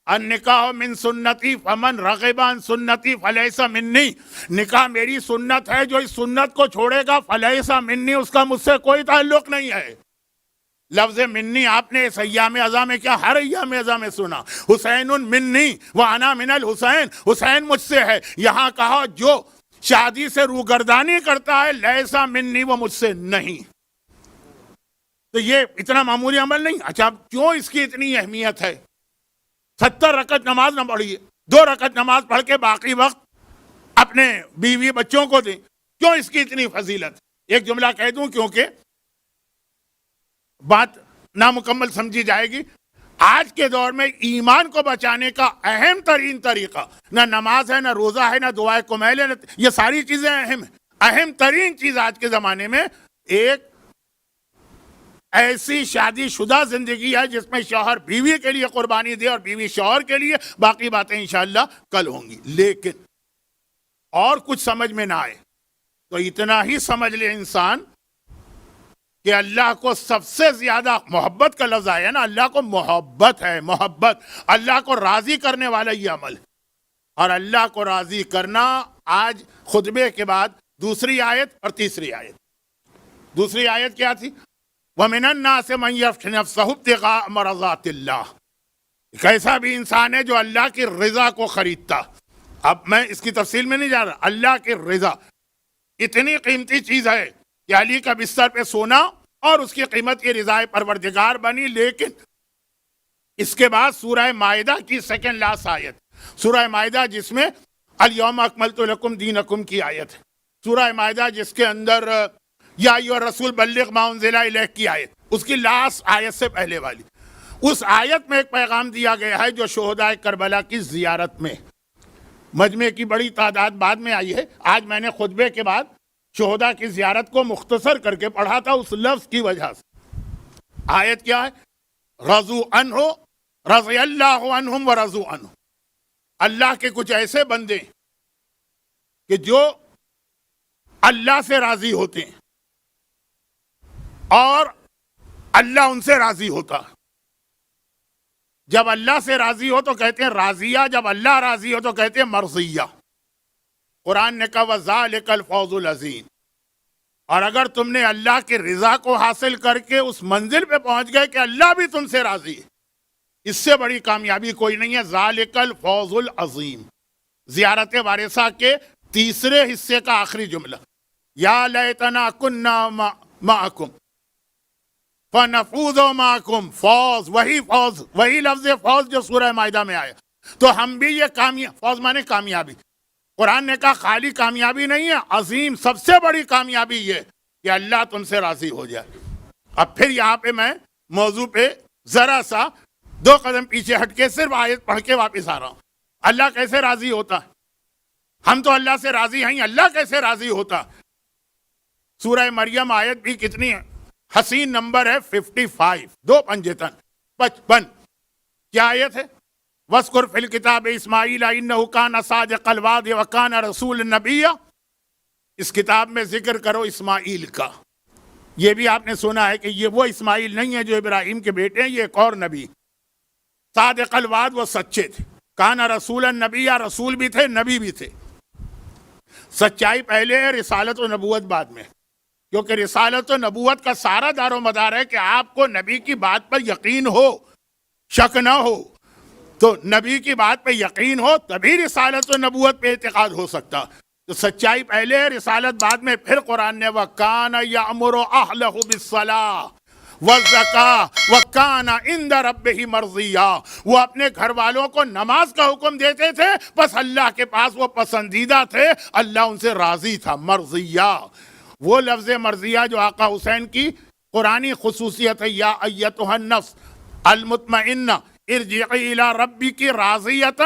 النکاح من سنتی فمن رغب عن سنتی فلیس منی، نکاح میری سنت ہے، جو اس سنت کو چھوڑے گا فلیس منی، اس کا مجھ سے کوئی تعلق نہیں ہے۔ لفظ منی آپ نے اس ایام ازاں میں کیا ہر ایام ازاں میں سنا، حسین منی وانا من الحسین، حسین مجھ سے ہے۔ یہاں کہا جو شادی سے روگردانی کرتا ہے لیسا منی، وہ مجھ سے نہیں۔ تو یہ اتنا معمولی عمل نہیں۔ اچھا کیوں اس کی اتنی اہمیت ہے؟ 70 رکعت نماز نہ پڑھیے، 2 رکعت نماز پڑھ کے باقی وقت اپنے بیوی بچوں کو دیں، کیوں اس کی اتنی فضیلت؟ ایک جملہ کہہ دوں کیونکہ بات نامکمل سمجھی جائے گی۔ آج کے دور میں ایمان کو بچانے کا اہم ترین طریقہ نہ نماز ہے، نہ روزہ ہے، نہ دعائے کمیل ہے، یہ ساری چیزیں اہم ہیں۔ اہم ترین چیز آج کے زمانے میں ایک ایسی شادی شدہ زندگی ہے جس میں شوہر بیوی کے لیے قربانی دے اور بیوی شوہر کے لیے، باقی باتیں انشاءاللہ کل ہوں گی۔ لیکن اور کچھ سمجھ میں نہ آئے تو اتنا ہی سمجھ لے انسان کہ اللہ کو سب سے زیادہ محبت کا لفظ آیا نا، اللہ کو محبت ہے، محبت اللہ کو راضی کرنے والا یہ عمل ہے۔ اور اللہ کو راضی کرنا آج خطبے کے بعد دوسری آیت اور تیسری آیت۔ دوسری آیت کیا تھی؟ وَمِنَ النَّاسِ مَن يَفْتَنُ نَفْسَهُ ابْتِغَاءَ مَرْضَاتِ اللَّهِ، ایک ایسا بھی انسان ہے جو اللہ کی رضا کو خریدتا۔ اب میں اس کی تفصیل میں نہیں جا رہا۔ اللہ کی رضا اتنی قیمتی چیز ہے کہ علی کا بستر پہ سونا اور اس کی قیمت یہ رضا پروردگار بنی۔ لیکن اس کے بعد سورہ مائدہ کی سیکنڈ لاسٹ آیت، سورہ مائدہ جس میں الیوم اکملت لکم دینکم کی آیت ہے، سورہ مائدہ جس کے اندر یا ایھا الرسول بلغ ما انزل الیک کی آیت، اس کی لاسٹ آیت سے پہلے والی، اس آیت میں ایک پیغام دیا گیا ہے جو شہداء کربلا کی زیارت میں، مجمع کی بڑی تعداد بعد میں آئی ہے۔ آج میں نے خطبے کے بعد شہداء کی زیارت کو مختصر کر کے پڑھا تھا اس لفظ کی وجہ سے۔ آیت کیا ہے؟ رضوا عنہ رضی اللہ عنہم ورضوا عنہ، اللہ کے کچھ ایسے بندے کہ جو اللہ سے راضی ہوتے ہیں اور اللہ ان سے راضی ہوتا۔ جب اللہ سے راضی ہو تو کہتے ہیں راضیہ، جب اللہ راضی ہو تو کہتے ہیں مرضیہ۔ قرآن نے کہا وَذَلِكَ الْفَوْزُ الْعَظِيمُ، اور اگر تم نے اللہ کی رضا کو حاصل کر کے اس منزل پہ پہنچ گئے کہ اللہ بھی تم سے راضی ہے، اس سے بڑی کامیابی کوئی نہیں ہے۔ ذَلِكَ الْفَوْزُ الْعَظِيمُ، زیارت وارثہ کے تیسرے حصے کا آخری جملہ، یا لیتنا کننا معکم فَنَفُوزُ مَعَكُمْ، فوز، وہی لفظ فوز جو سورہ مائدہ میں آیا۔ تو ہم بھی یہ فوز مانے کامیابی، قرآن نے کہا خالی کامیابی نہیں ہے، عظیم، سب سے بڑی کامیابی یہ کہ اللہ تم سے راضی ہو جائے۔ اب پھر یہاں پہ میں موضوع پہ ذرا سا 2 قدم پیچھے ہٹ کے صرف آیت پڑھ کے واپس آ رہا ہوں۔ اللہ کیسے راضی ہوتا ہے؟ ہم تو اللہ سے راضی ہیں، اللہ کیسے راضی ہوتا؟ سورہ مریم آیت بھی کتنی ہے؟ حسین نمبر ہے 55، 2 پنجتن 55۔ کیا آیت ہے؟ وَاذْكُرْ فِي الْكِتَابِ إِسْمَاعِيلَ إِنَّهُ كَانَ صَادِقَ الْوَعْدِ وَكَانَ رَسُولًا نَبِيًّا، اس کتاب میں ذکر کرو اسماعیل کا۔ یہ بھی آپ نے سنا ہے کہ یہ وہ اسماعیل نہیں ہے جو ابراہیم کے بیٹے ہیں، یہ ایک اور نبی، صادق الوعد، وہ سچے تھے۔ کان رسولا نبیّا، رسول بھی تھے، نبی بھی تھے۔ سچائی پہلے ہے، رسالت و نبوت بعد میں، کیونکہ رسالت و نبوت کا سارا دار و مدار ہے کہ آپ کو نبی کی بات پر یقین ہو، شک نہ ہو. تو نبی کی بات پہ یقین ہو تبھی رسالت و نبوت پہ اعتقاد ہو سکتا. تو سچائی پہلے ہے، رسالت بعد میں. پھر قرآن نے وَكَانَ يَأْمُرُ أَهْلَهُ بِالصَّلَاةِ وَالزَّكَاةِ وَكَانَ عِندَ رَبِّهِ مَرْضِيًّا. وہ اپنے گھر والوں کو نماز کا حکم دیتے تھے، بس اللہ کے پاس وہ پسندیدہ تھے، اللہ ان سے راضی تھا. مرضیہ، وہ لفظ مرضیہ جو آقا حسین کی قرآنی خصوصیت ہے. یا ایتھا النفس المطمئنہ ارجعی الی ربک راضیۃ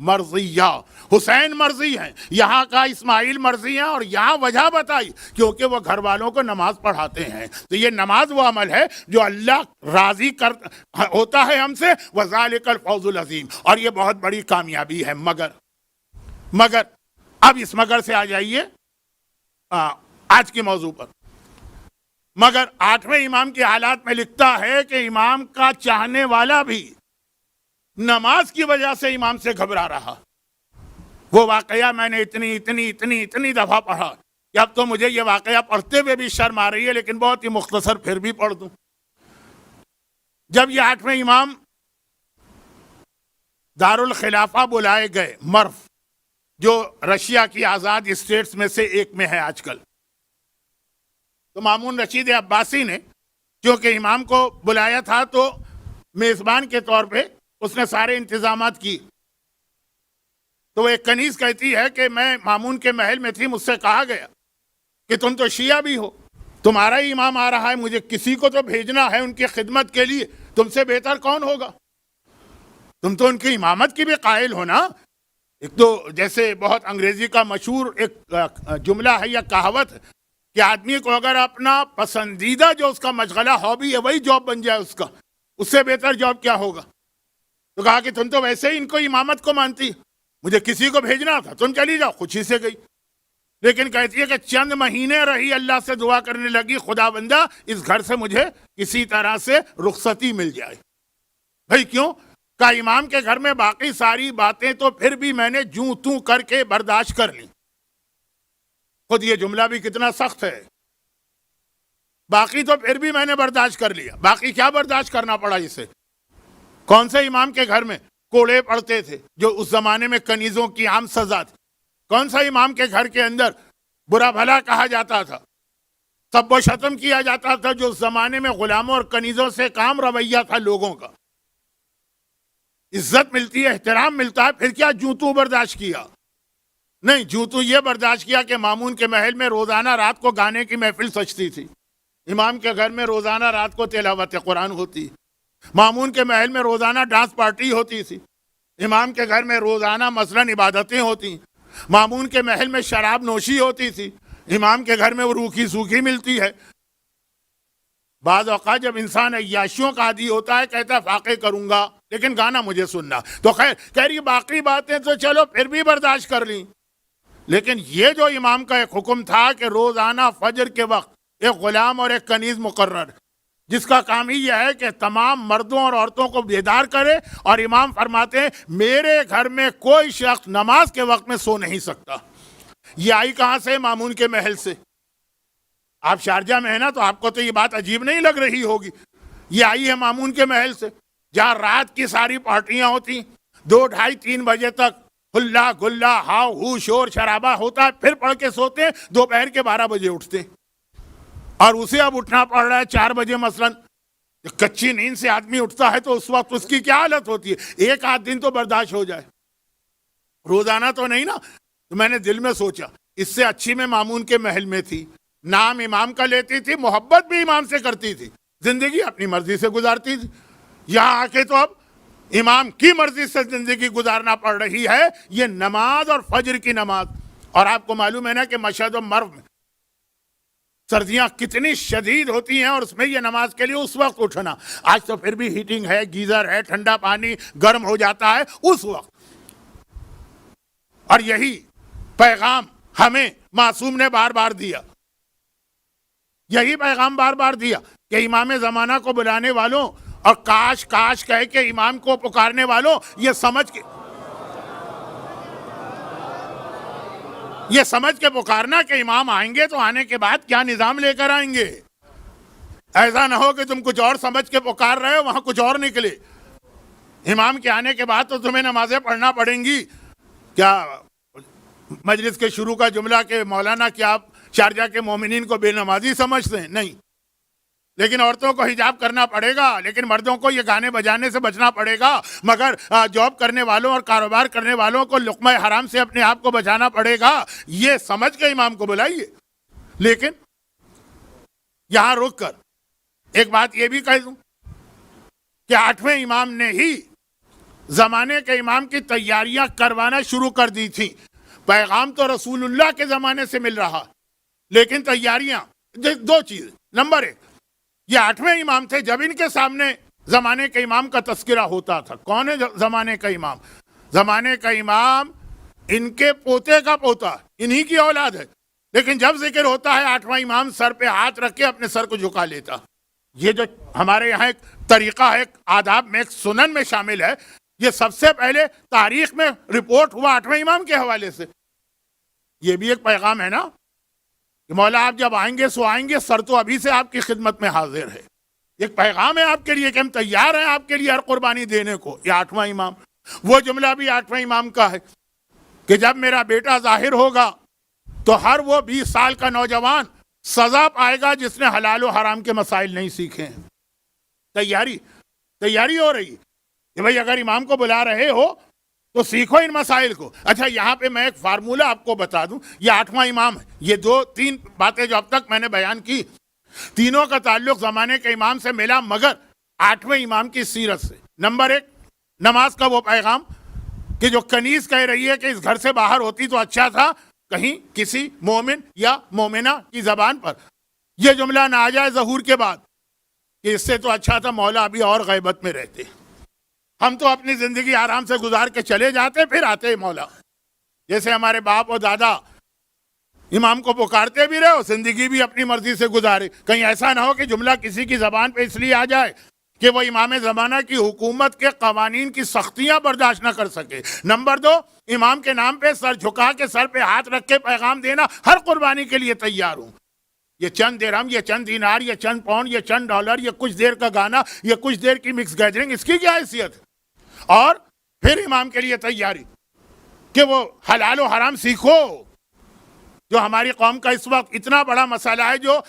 مرضیہ. حسین مرضی ہیں، یہاں کا اسماعیل مرضی ہیں، اور یہاں وجہ بتائی کیونکہ وہ گھر والوں کو نماز پڑھاتے ہیں. تو یہ نماز وہ عمل ہے جو اللہ راضی ہوتا ہے ہم سے. وذالک الفوز العظیم، اور یہ بہت بڑی کامیابی ہے. مگر اب اس مگر سے آ جائیے آج کے موضوع پر. مگر 8ویں امام کے حالات میں لکھتا ہے کہ امام کا چاہنے والا بھی نماز کی وجہ سے امام سے گھبرا رہا. وہ واقعہ میں نے اتنی دفعہ پڑھا کہ اب تو مجھے یہ واقعہ پڑھتے ہوئے بھی شرم آ رہی ہے، لیکن بہت ہی مختصر پھر بھی پڑھ دوں. جب یہ 8ویں امام دارالخلافہ بلائے گئے، مرف جو رشیا کی آزاد اسٹیٹس میں سے ایک میں ہے آج کل، تو مامون رشید عباسی نے کیونکہ امام کو بلایا تھا تو میزبان کے طور پہ اس نے سارے انتظامات کی. تو وہ ایک کنیز کہتی ہے کہ میں مامون کے محل میں تھی، مجھ سے کہا گیا کہ تم تو شیعہ بھی ہو، تمہارا ہی امام آ رہا ہے، مجھے کسی کو تو بھیجنا ہے ان کی خدمت کے لیے، تم سے بہتر کون ہوگا؟ تم تو ان کی امامت کی بھی قائل ہو نا. ایک تو جیسے بہت انگریزی کا مشہور ایک جملہ ہے یا کہاوت ہے کہ آدمی کو اگر اپنا پسندیدہ جو اس کا مشغلہ ہابی ہے وہی جاب بن جائے اس کا، اس سے بہتر جاب کیا ہوگا؟ تو کہا کہ تم تو ویسے ہی ان کو امامت کو مانتی، مجھے کسی کو بھیجنا تھا، تم چلی جاؤ. خوشی سے گئی. لیکن کہتی ہے کہ چند مہینے رہی، اللہ سے دعا کرنے لگی خدا بندہ اس گھر سے مجھے کسی طرح سے رخصتی مل جائے. بھئی کیوں؟ کہ امام کے گھر میں باقی ساری باتیں تو پھر بھی میں نے جوں توں کر کے برداشت کر لی. خود یہ جملہ بھی کتنا سخت ہے. باقی تو پھر بھی میں نے برداشت کر لیا. باقی کیا برداشت کرنا پڑا اسے؟ کون سے امام کے گھر میں کوڑے پڑتے تھے جو اس زمانے میں کنیزوں کی عام سزا تھی؟ کون سا امام کے گھر کے اندر برا بھلا کہا جاتا تھا، سب و شتم کیا جاتا تھا، جو اس زمانے میں غلاموں اور کنیزوں سے کام رویہ تھا لوگوں کا؟ عزت ملتی ہے، احترام ملتا ہے، پھر کیا جوں تو برداشت کیا؟ نہیں، جوں تو یہ برداشت کیا کہ مامون کے محل میں روزانہ رات کو گانے کی محفل سجتی تھی، امام کے گھر میں روزانہ رات کو تلاوت قرآن ہوتی، مامون کے محل میں روزانہ ڈانس پارٹی ہوتی تھی، امام کے گھر میں روزانہ مثلاً عبادتیں ہوتی، مامون کے محل میں شراب نوشی ہوتی تھی، امام کے گھر میں وہ روکھی سوکھی ملتی ہے. بعض اوقات جب انسان عیاشیوں کا عادی ہوتا ہے کہتا ہے فاقے کروں گا لیکن گانا مجھے سننا. تو خیر کہہ رہی باقی باتیں تو چلو پھر بھی برداشت کر لیں، لیکن یہ جو امام کا ایک حکم تھا کہ روزانہ فجر کے وقت ایک غلام اور ایک کنیز مقرر جس کا کام ہی یہ ہے کہ تمام مردوں اور عورتوں کو بیدار کرے، اور امام فرماتے ہیں میرے گھر میں کوئی شخص نماز کے وقت میں سو نہیں سکتا. یہ آئی کہاں سے؟ مامون کے محل سے. آپ شارجہ میں ہیں نا تو آپ کو تو یہ بات عجیب نہیں لگ رہی ہوگی. یہ آئی ہے مامون کے محل سے جہاں رات کی ساری پارٹیاں ہوتی، 2 ڈھائی 3 بجے تک ہلا گلا ہاؤ ہو شور شرابہ ہوتا ہے، پھر پڑھ کے سوتے ہیں، دوپہر کے 12 بجے اٹھتے ہیں، اور اسے اب اٹھنا پڑ رہا ہے 4 بجے مثلاً. کچی نیند سے آدمی اٹھتا ہے تو اس وقت اس کی کیا حالت ہوتی ہے؟ ایک آدھ دن تو برداشت ہو جائے، روزانہ تو نہیں نا. تو میں نے دل میں سوچا اس سے اچھی میں مامون کے محل میں تھی، نام امام کا لیتی تھی، محبت بھی امام سے کرتی تھی، زندگی اپنی مرضی سے گزارتی تھی. یہاں آ کے تو اب امام کی مرضی سے زندگی گزارنا پڑ رہی ہے. یہ نماز اور فجر کی نماز، اور آپ کو معلوم ہے نا کہ مشہد و مرو میں سردیاں کتنی شدید ہوتی ہیں، اور اس میں یہ نماز کے لیے اس وقت اٹھنا. آج تو پھر بھی ہیٹنگ ہے، گیزر ہے، ٹھنڈا پانی گرم ہو جاتا ہے اس وقت. اور یہی پیغام ہمیں معصوم نے بار بار دیا، یہی پیغام بار بار دیا کہ امام زمانہ کو بلانے والوں اور کاش کاش کہہ کے امام کو پکارنے والوں یہ سمجھ کے یہ سمجھ کے پکارنا کہ امام آئیں گے تو آنے کے بعد کیا نظام لے کر آئیں گے. ایسا نہ ہو کہ تم کچھ اور سمجھ کے پکار رہے ہو وہاں کچھ اور نکلے. امام کے آنے کے بعد تو تمہیں نمازیں پڑھنا پڑیں گی. کیا مجلس کے شروع کا جملہ کہ مولانا کیا آپ شارجہ کے مومنین کو بے نمازی سمجھتے ہیں؟ نہیں. لیکن عورتوں کو حجاب کرنا پڑے گا، لیکن مردوں کو یہ گانے بجانے سے بچنا پڑے گا. مگر جاب کرنے والوں اور کاروبار کرنے والوں کو لقمہ حرام سے اپنے آپ کو بچانا پڑے گا. یہ سمجھ کے امام کو بلائیے. لیکن یہاں رک کر ایک بات یہ بھی کہہ دوں کہ 8ویں امام نے ہی زمانے کے امام کی تیاریاں کروانا شروع کر دی تھیں. پیغام تو رسول اللہ کے زمانے سے مل رہا، لیکن تیاریاں دو چیز. نمبر 1، یہ 8ویں امام تھے جب ان کے سامنے زمانے کے امام کا تذکرہ ہوتا تھا. کون ہے زمانے کا امام؟ زمانے کا امام ان کے پوتے کا پوتا، انہی کی اولاد ہے. لیکن جب ذکر ہوتا ہے 8واں امام سر پہ ہاتھ رکھ کے اپنے سر کو جھکا لیتا. یہ جو ہمارے یہاں ایک طریقہ ہے، ایک آداب میں، ایک سنن میں شامل ہے، یہ سب سے پہلے تاریخ میں رپورٹ ہوا 8ویں امام کے حوالے سے. یہ بھی ایک پیغام ہے نا کہ مولا آپ جب آئیں گے سو آئیں گے، سر تو ابھی سے آپ کی خدمت میں حاضر ہے. ایک پیغام ہے آپ کے لیے کہ ہم تیار ہیں آپ کے لیے ہر قربانی دینے کو. یہ 8واں امام. وہ جملہ بھی 8ویں امام کا ہے کہ جب میرا بیٹا ظاہر ہوگا تو ہر وہ 20 سال کا نوجوان سزا پائے گا جس نے حلال و حرام کے مسائل نہیں سیکھے ہیں. تیاری ہو رہی کہ بھائی اگر امام کو بلا رہے ہو تو سیکھو ان مسائل کو. اچھا یہاں پہ میں ایک فارمولہ آپ کو بتا دوں. یہ 8واں امام ہے. یہ 2-3 باتیں جو اب تک میں نے بیان کی، تینوں کا تعلق زمانے کے امام سے ملا، مگر 8ویں امام کی سیرت سے. نمبر 1، نماز کا وہ پیغام کہ جو کنیز کہہ رہی ہے کہ اس گھر سے باہر ہوتی تو اچھا تھا، کہیں کسی مومن یا مومنہ کی زبان پر یہ جملہ نہ آ جائے ظہور کے بعد کہ اس سے تو اچھا تھا مولا ابھی اور غیبت میں رہتے، ہم تو اپنی زندگی آرام سے گزار کے چلے جاتے پھر آتے مولا. جیسے ہمارے باپ اور دادا امام کو پکارتے بھی رہے اور زندگی بھی اپنی مرضی سے گزارے. کہیں ایسا نہ ہو کہ جملہ کسی کی زبان پہ اس لیے آ جائے کہ وہ امام زمانہ کی حکومت کے قوانین کی سختیاں برداشت نہ کر سکے. نمبر 2، امام کے نام پہ سر جھکا کے سر پہ ہاتھ رکھ کے پیغام دینا، ہر قربانی کے لیے تیار ہوں. یہ چند درہم، یہ چند دینار، یہ چند پاؤنڈ، یہ چند ڈالر، یہ کچھ دیر کا گانا، یہ کچھ دیر کی مکس گیدرنگ، اس کی کیا حیثیت ہے؟ اور پھر امام کے لیے تیاری کہ وہ حلال و حرام سیکھو، جو ہماری قوم کا اس وقت اتنا بڑا مسئلہ ہے، جو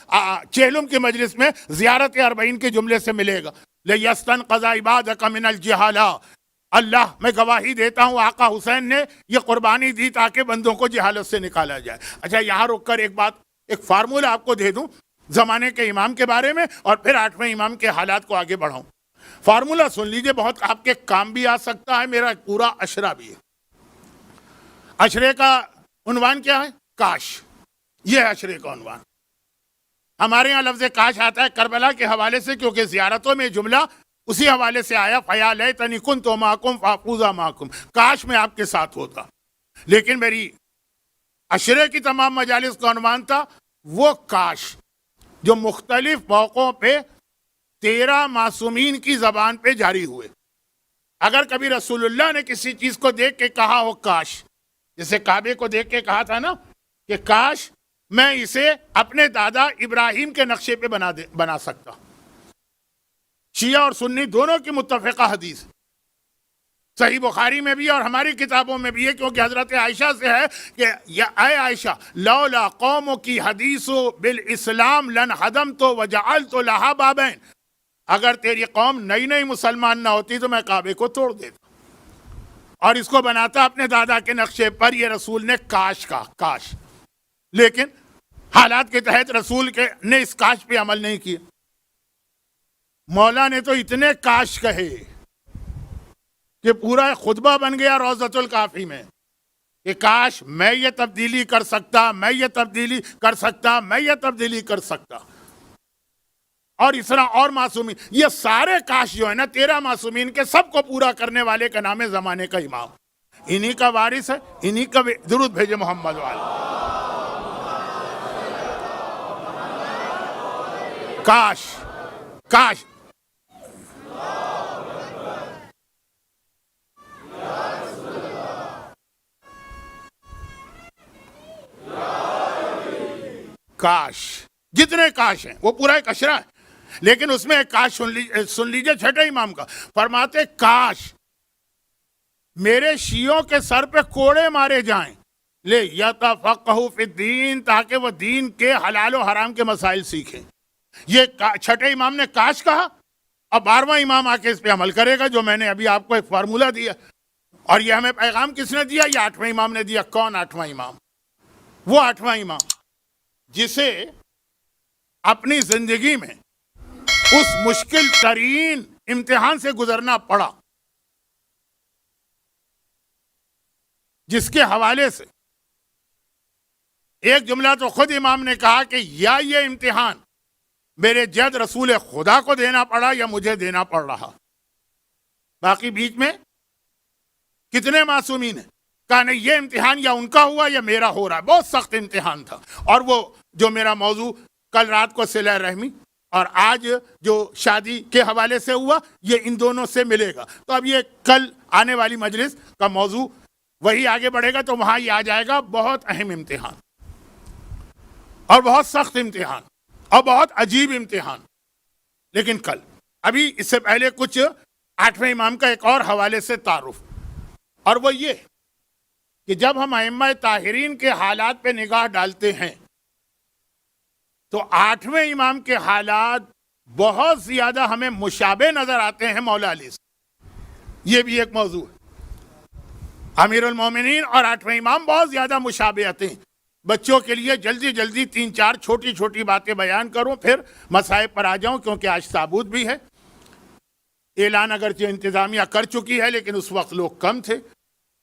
چہلم کی مجلس میں زیارت 40 کے جملے سے ملے گا. لِيَسْتَنْقَذَ عِبَادَكَ مِنَ الْجِهَالَةِ. اللہ میں گواہی دیتا ہوں آقا حسین نے یہ قربانی دی تاکہ بندوں کو جہالت سے نکالا جائے. اچھا یہاں رک کر ایک فارمولہ آپ کو دے دوں زمانے کے امام کے بارے میں، اور پھر 8ویں امام کے حالات کو آگے بڑھاؤں. فارمولہ سن لیجئے، بہت آپ کے کام بھی آ سکتا ہے، میرا پورا اشرہ بھی ہے. اشرے کا عنوان کیا ہے؟ کاش. یہ ہے اشرے کا عنوان. ہمارے ہاں لفظ کاش آتا ہے کربلا کے حوالے سے، کیونکہ زیارتوں میں جملہ اسی حوالے سے آیا، فَيَا لَيْتَنِي كُنْتُ مَعَكُمْ فَأَفُوزَ مَعَكُمْ. کاش میں آپ کے ساتھ ہوتا. لیکن میری اشرے کی تمام مجالس کا عنوان تھا وہ کاش جو مختلف موقعوں پہ 13 معصومین کی زبان پہ جاری ہوئے. اگر کبھی رسول اللہ نے کسی چیز کو دیکھ کے کہا ہو کاش، جیسے کعبے کو دیکھ کے کہا تھا نا کہ کاش میں اسے اپنے دادا ابراہیم کے نقشے پہ بنا سکتا. شیعہ اور سنی دونوں کی متفقہ حدیث صحیح بخاری میں بھی اور ہماری کتابوں میں بھی ہے، کیونکہ حضرت عائشہ سے ہے کہ یا اے عائشہ لولا قوموں کی حدیث بالاسلام لنہدمت وجعلت لہا بابین. اگر تیری قوم نئی مسلمان نہ ہوتی تو میں کعبے کو توڑ دیتا اور اس کو بناتا اپنے دادا کے نقشے پر. یہ رسول نے کاش کہا، کاش. لیکن حالات کے تحت رسول نے اس کاش پہ عمل نہیں کیا. مولا نے تو اتنے کاش کہے کہ پورا خطبہ بن گیا روضۃ الکافی میں کہ کاش میں یہ تبدیلی کر سکتا، میں یہ تبدیلی کر سکتا، میں یہ تبدیلی کر سکتا. اور اس طرح اور معصومین، یہ سارے کاش جو ہے نا 13 معصومین کے، سب کو پورا کرنے والے کا نام ہے زمانے کا امام. انہی کا وارث ہے، انہی کا درود بھیجے محمد والا. کاش کاش کاش، جتنے کاش ہیں وہ پورا ایک اشرا ہے، لیکن اس میں ایک کاش سن لیجئے چھٹے امام کا، فرماتے کاش میرے شیعوں کے سر پہ کوڑے مارے جائیں لے یتفقہوا فی الدین، تاکہ وہ دین کے حلال و حرام کے مسائل سیکھیں۔ یہ چھٹے امام نے کاش کہا، اب 12واں امام آ کے اس پہ عمل کرے گا جو میں نے ابھی آپ کو ایک فارمولہ دیا، اور یہ ہمیں پیغام کس نے دیا؟ یہ 8ویں امام نے دیا۔ کون 8واں امام؟ وہ 8واں امام جسے اپنی زندگی میں اس مشکل ترین امتحان سے گزرنا پڑا، جس کے حوالے سے ایک جملہ تو خود امام نے کہا کہ یا یہ امتحان میرے جد رسول خدا کو دینا پڑا یا مجھے دینا پڑ رہا، باقی بیچ میں کتنے معصومین ہیں کہا نہیں یہ امتحان یا ان کا ہوا یا میرا ہو رہا ہے۔ بہت سخت امتحان تھا، اور وہ جو میرا موضوع کل رات کو صلہ رحمی اور آج جو شادی کے حوالے سے ہوا، یہ ان دونوں سے ملے گا، تو اب یہ کل آنے والی مجلس کا موضوع وہی آگے بڑھے گا، تو وہاں یہ آ جائے گا بہت اہم امتحان اور بہت سخت امتحان اور بہت عجیب امتحان۔ لیکن کل ابھی اس سے پہلے کچھ 8ویں امام کا ایک اور حوالے سے تعارف، اور وہ یہ کہ جب ہم ائمہ طاہرین کے حالات پہ نگاہ ڈالتے ہیں تو 8ویں امام کے حالات بہت زیادہ ہمیں مشابہ نظر آتے ہیں مولا علی سے۔ یہ بھی ایک موضوع ہے، امیر المومنین اور 8ویں امام بہت زیادہ مشابہتیں ہیں۔ بچوں کے لیے جلدی جلدی 3-4 چھوٹی چھوٹی باتیں بیان کروں، پھر مسائل پر آ جاؤں، کیونکہ آج تابوت بھی ہے۔ اعلان اگرچہ انتظامیہ کر چکی ہے لیکن اس وقت لوگ کم تھے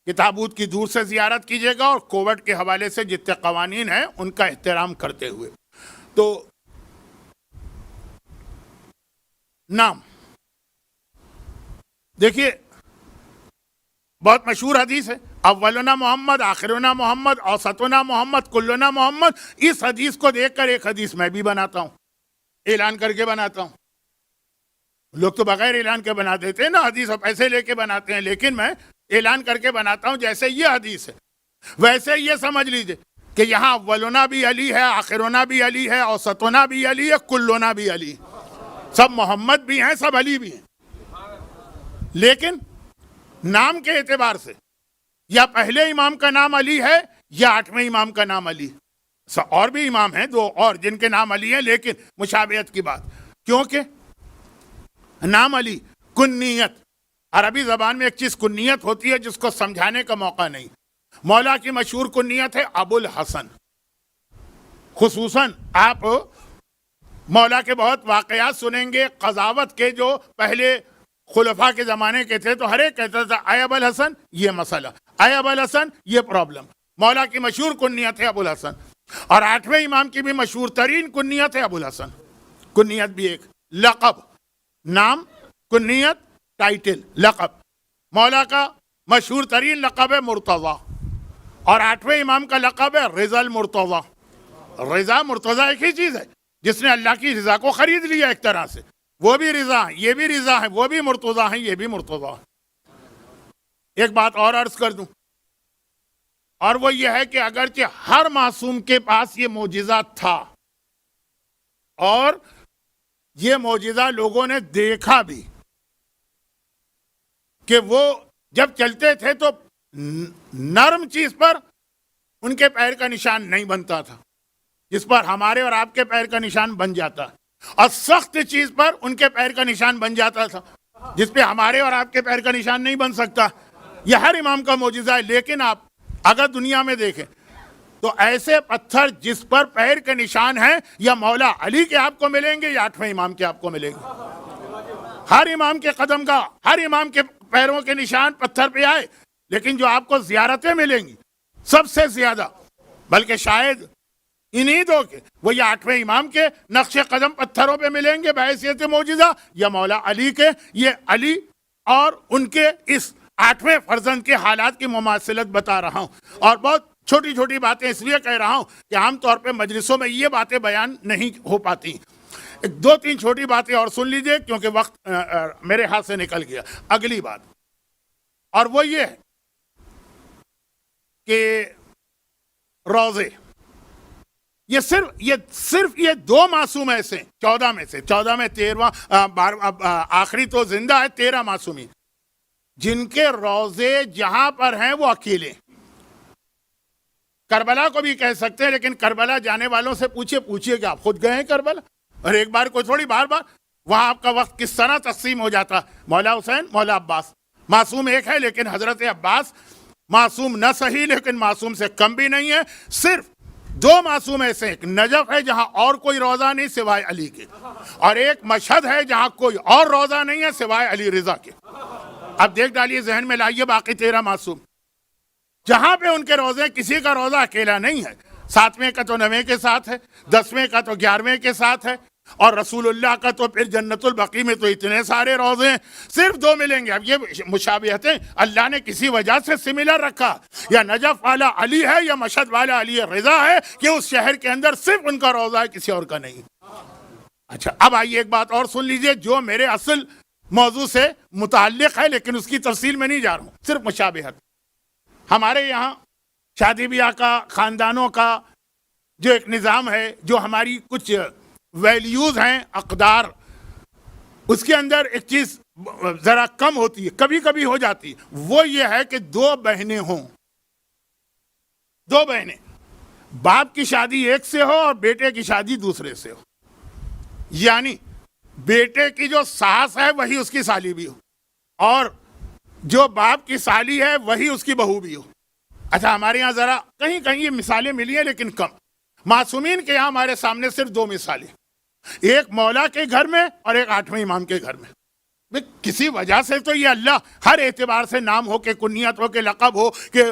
کہ تابوت کی دور سے زیارت کیجیے گا، اور کووڈ کے حوالے سے جتنے قوانین ہیں ان کا احترام کرتے ہوئے۔ تو نام دیکھیے، بہت مشہور حدیث ہے، اولنا محمد، آخرنا محمد، اوسطنا محمد، کلنا محمد۔ اس حدیث کو دیکھ کر ایک حدیث میں بھی بناتا ہوں، اعلان کر کے بناتا ہوں۔ لوگ تو بغیر اعلان کے بنا دیتے ہیں نا، حدیث اور پیسے لے کے بناتے ہیں، لیکن میں اعلان کر کے بناتا ہوں جیسے یہ حدیث ہے ویسے یہ سمجھ لیجئے کہ یہاں اولنا بھی علی ہے، آخرنا بھی علی ہے، اوسطنا بھی علی ہے، کلنا بھی علی ہے، سب محمد بھی ہیں، سب علی بھی ہیں۔ لیکن نام کے اعتبار سے یا پہلے امام کا نام علی ہے یا 8ویں امام کا نام علی ہے۔ اور بھی امام ہیں 2 اور جن کے نام علی ہیں، لیکن مشابہت کی بات، کیونکہ نام علی کنیت، عربی زبان میں ایک چیز کنیت ہوتی ہے جس کو سمجھانے کا موقع نہیں۔ مولا کی مشہور کنیت ہے ابو الحسن، خصوصاً آپ مولا کے بہت واقعات سنیں گے، قضاوت کے جو پہلے خلفاء کے زمانے کے تھے تو ہر ایک کہتا تھا اے ابو الحسن یہ مسئلہ، اے ابو الحسن یہ پرابلم۔ مولا کی مشہور کنیت ہے ابو الحسن، اور 8ویں امام کی بھی مشہور ترین کنیت ہے ابو الحسن۔ کنیت بھی ایک لقب، نام، کنیت، ٹائٹل، لقب۔ مولا کا مشہور ترین لقب ہے مرتضی، اور 8ویں امام کا لقب ہے رضا المرتضی۔ رضا مرتضی ایک ہی چیز ہے، جس نے اللہ کی رضا کو خرید لیا ایک طرح سے، وہ بھی رضا ہے، یہ بھی رضا ہے، وہ بھی مرتضی ہیں، یہ بھی مرتضی ہے۔ ایک بات اور عرض کر دوں، اور وہ یہ ہے کہ اگرچہ ہر معصوم کے پاس یہ معجزہ تھا اور یہ معجزہ لوگوں نے دیکھا بھی کہ وہ جب چلتے تھے تو نرم چیز پر ان کے پیر کا نشان نہیں بنتا تھا، جس پر ہمارے اور آپ کے پیر کا نشان بن جاتا، اور سخت چیز پر ان کے پیر کا نشان بن جاتا تھا، جس پہ ہمارے اور آپ کے پیر کا نشان نہیں بن سکتا۔ یہ ہر امام کا معجزہ ہے۔ لیکن آپ اگر دنیا میں دیکھیں تو ایسے پتھر جس پر پیر کے نشان ہیں یا مولا علی کے آپ کو ملیں گے یا 8ویں امام کے آپ کو ملیں گے۔ ہر امام کے قدم کا، ہر امام کے پیروں کے نشان پتھر پہ آئے، لیکن جو آپ کو زیارتیں ملیں گی سب سے زیادہ، بلکہ شاید انہی دو کے، وہ یا 8ویں امام کے نقش قدم پتھروں پہ ملیں گے بحیثیت معجزہ، یا مولا علی کے۔ یہ علی اور ان کے اس 8ویں فرزند کے حالات کی مماثلت بتا رہا ہوں، اور بہت چھوٹی چھوٹی باتیں اس لیے کہہ رہا ہوں کہ عام طور پہ مجلسوں میں یہ باتیں بیان نہیں ہو پاتی۔ 2-3 چھوٹی باتیں اور سن لیجئے کیونکہ وقت میرے ہاتھ سے نکل گیا۔ اگلی بات، اور وہ یہ ہے کہ روزے یہ صرف یہ 2 معصوم ایسے 14 میں سے 14 میں 13واں آخری تو زندہ ہے 13 معصومین جن کے روزے جہاں پر ہیں وہ اکیلے. کربلا کو بھی کہہ سکتے ہیں لیکن کربلا جانے والوں سے پوچھئے کہ آپ خود گئے ہیں کربلا؟ اور ایک بار کو تھوڑی بار وہاں آپ کا وقت کس طرح تقسیم ہو جاتا. مولا حسین مولا عباس معصوم ایک ہے لیکن حضرت عباس معصوم نہ صحیح لیکن معصوم سے کم بھی نہیں ہے. صرف 2 معصوم ایسے ایک نجف ہے جہاں اور کوئی روزہ نہیں سوائے علی کے, اور ایک مشہد ہے جہاں کوئی اور روزہ نہیں ہے سوائے علی رضا کے. اب دیکھ ڈالیے ذہن میں لائیے باقی 13 معصوم جہاں پہ ان کے روزے کسی کا روزہ اکیلا نہیں ہے. 7ویں کا تو 9ویں کے ساتھ ہے, 10ویں کا تو 11ویں کے ساتھ ہے, اور رسول اللہ کا تو پھر جنت البقیع میں تو اتنے سارے روزے ہیں. صرف 2 ملیں گے. اب یہ مشابہتیں اللہ نے کسی وجہ سے سملر رکھا, یا نجف والا علی ہے یا مشہد والا علی رضا ہے کہ اس شہر کے اندر صرف ان کا روزہ ہے کسی اور کا نہیں. اچھا اب آئیے ایک بات اور سن لیجئے جو میرے اصل موضوع سے متعلق ہے لیکن اس کی تفصیل میں نہیں جا رہا ہوں, صرف مشابہت. ہمارے یہاں شادی بیاہ کا خاندانوں کا جو ایک نظام ہے, جو ہماری کچھ ویلیوز ہیں اقدار, اس کے اندر ایک چیز ذرا کم ہوتی ہے, کبھی کبھی ہو جاتی ہے. وہ یہ ہے کہ 2 بہنیں ہوں, 2 بہنیں, باپ کی شادی ایک سے ہو اور بیٹے کی شادی دوسرے سے ہو. یعنی بیٹے کی جو ساس ہے وہی اس کی سالی بھی ہو, اور جو باپ کی سالی ہے وہی اس کی بہو بھی ہو. اچھا ہمارے یہاں ذرا کہیں کہیں یہ مثالیں ملی ہیں لیکن کم. معصومین کے یہاں ہمارے سامنے صرف 2 مثالیں, ایک مولا کے گھر میں اور ایک 8ویں امام کے گھر میں. کسی وجہ سے تو یہ اللہ ہر اعتبار سے نام ہو کہ کنیت ہو کہ لقب ہو کہ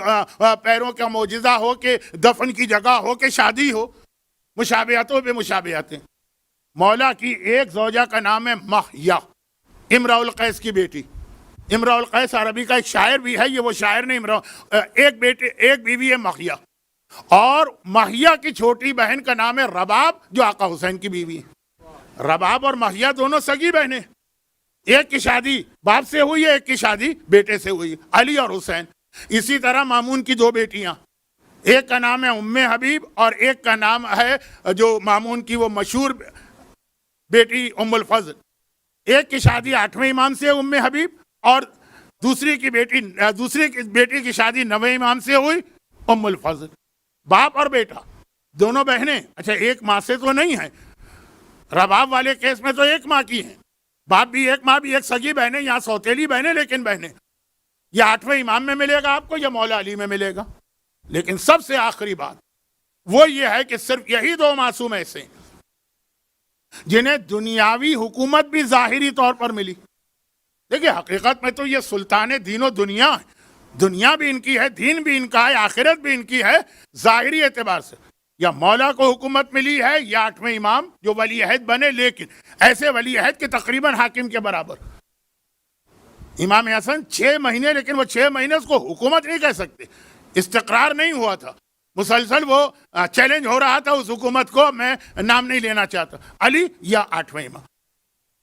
پیروں کا معجزہ ہو کہ دفن کی جگہ ہو کہ شادی ہو, مشابہتوں پہ مشابہتیں. مولا کی ایک زوجہ کا نام ہے ماہیہ, امرؤ القیس کی بیٹی. امرؤ القیس عربی کا ایک شاعر بھی ہے, یہ وہ شاعر نہیں, ایک بیوی ہے ماہیہ, اور ماہیہ کی چھوٹی بہن کا نام ہے رباب جو آقا حسین کی بیوی ہے. رباب اور ماہیہ دونوں سگی بہنیں, ایک کی شادی باپ سے ہوئی ہے ایک کی شادی بیٹے سے ہوئی, علی اور حسین. اسی طرح مامون کی 2 بیٹیاں, ایک کا نام ہے ام حبیب اور ایک کا نام ہے جو مامون کی وہ مشہور بیٹی ام الفضل. ایک کی شادی 8ویں امام سے ام حبیب, اور دوسری بیٹی کی شادی 9ویں امام سے ہوئی ام الفضل. باپ اور بیٹا دونوں بہنیں. اچھا ایک ماں سے تو نہیں ہے, رباب والے کیس میں تو ایک ماں کی ہیں, باپ بھی ایک ماں بھی ایک سگی بہنیں, یہاں سوتیلی بہنیں لیکن بہنیں. یہ 8ویں امام میں ملے گا آپ کو یا مولا علی میں ملے گا. لیکن سب سے آخری بات وہ یہ ہے کہ صرف یہی 2 معصوم ایسے ہیں جنہیں دنیاوی حکومت بھی ظاہری طور پر ملی. دیکھیں حقیقت میں تو یہ سلطان دین و دنیا ہے, دنیا بھی ان کی ہے, دین بھی ان کا ہے, آخرت بھی ان کی ہے. ظاہری اعتبار سے یا مولا کو حکومت ملی ہے یا 8ویں امام جو ولی عہد بنے, لیکن ایسے ولی عہد کہ تقریباً حاکم کے برابر. امام حسن 6 مہینے, لیکن وہ 6 مہینے اس کو حکومت نہیں کہہ سکتے, استقرار نہیں ہوا تھا, مسلسل وہ چیلنج ہو رہا تھا اس حکومت کو, میں نام نہیں لینا چاہتا. علی یا 8ویں امام,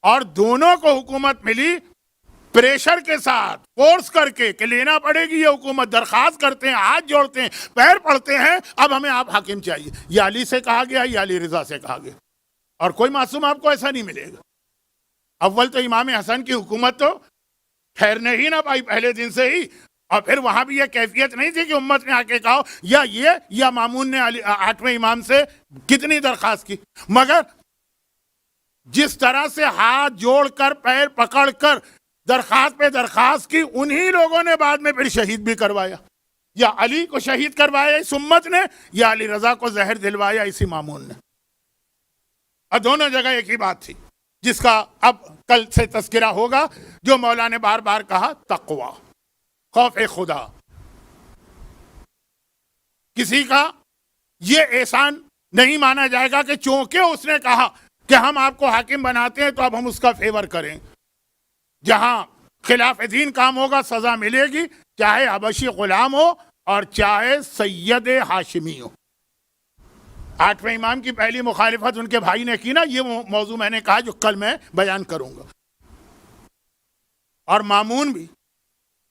اور دونوں کو حکومت ملی پریشر کے ساتھ, فورس کر کے کہ لینا پڑے گی یہ حکومت. درخواست کرتے ہیں, ہاتھ جوڑتے ہیں, پیر پڑتے ہیں, اب ہمیں آپ حاکم چاہیے. یہ علی سے کہا گیا یا علی رضا سے کہا گیا, اور کوئی معصوم آپ کو ایسا نہیں ملے گا. اول تو امام حسن کی حکومت تو ٹھہرنے ہی نہ پائی پہلے دن سے ہی, اور پھر وہاں بھی یہ کیفیت نہیں تھی کہ امت نے آ کے کہا یا مامون نے 8ویں امام سے کتنی درخواست کی, مگر جس طرح سے ہاتھ جوڑ کر پیر پکڑ کر درخواست پہ درخواست کی, انہی لوگوں نے بعد میں پھر شہید بھی کروایا. یا علی کو شہید کروایا اس امت نے, یا علی رضا کو زہر دلوایا اسی مامون نے. اور دونوں جگہ ایک ہی بات تھی جس کا اب کل سے تذکرہ ہوگا, جو مولا نے بار بار کہا, تقوی, خوف خدا. کسی کا یہ احسان نہیں مانا جائے گا کہ چونکہ اس نے کہا کہ ہم آپ کو حاکم بناتے ہیں تو اب ہم اس کا فیور کریں. جہاں خلاف دین کام ہوگا سزا ملے گی, چاہے حبشی غلام ہو اور چاہے سید ہاشمی ہو. 8ویں امام کی پہلی مخالفت ان کے بھائی نے کی نا, یہ موضوع میں نے کہا جو کل میں بیان کروں گا. اور مامون بھی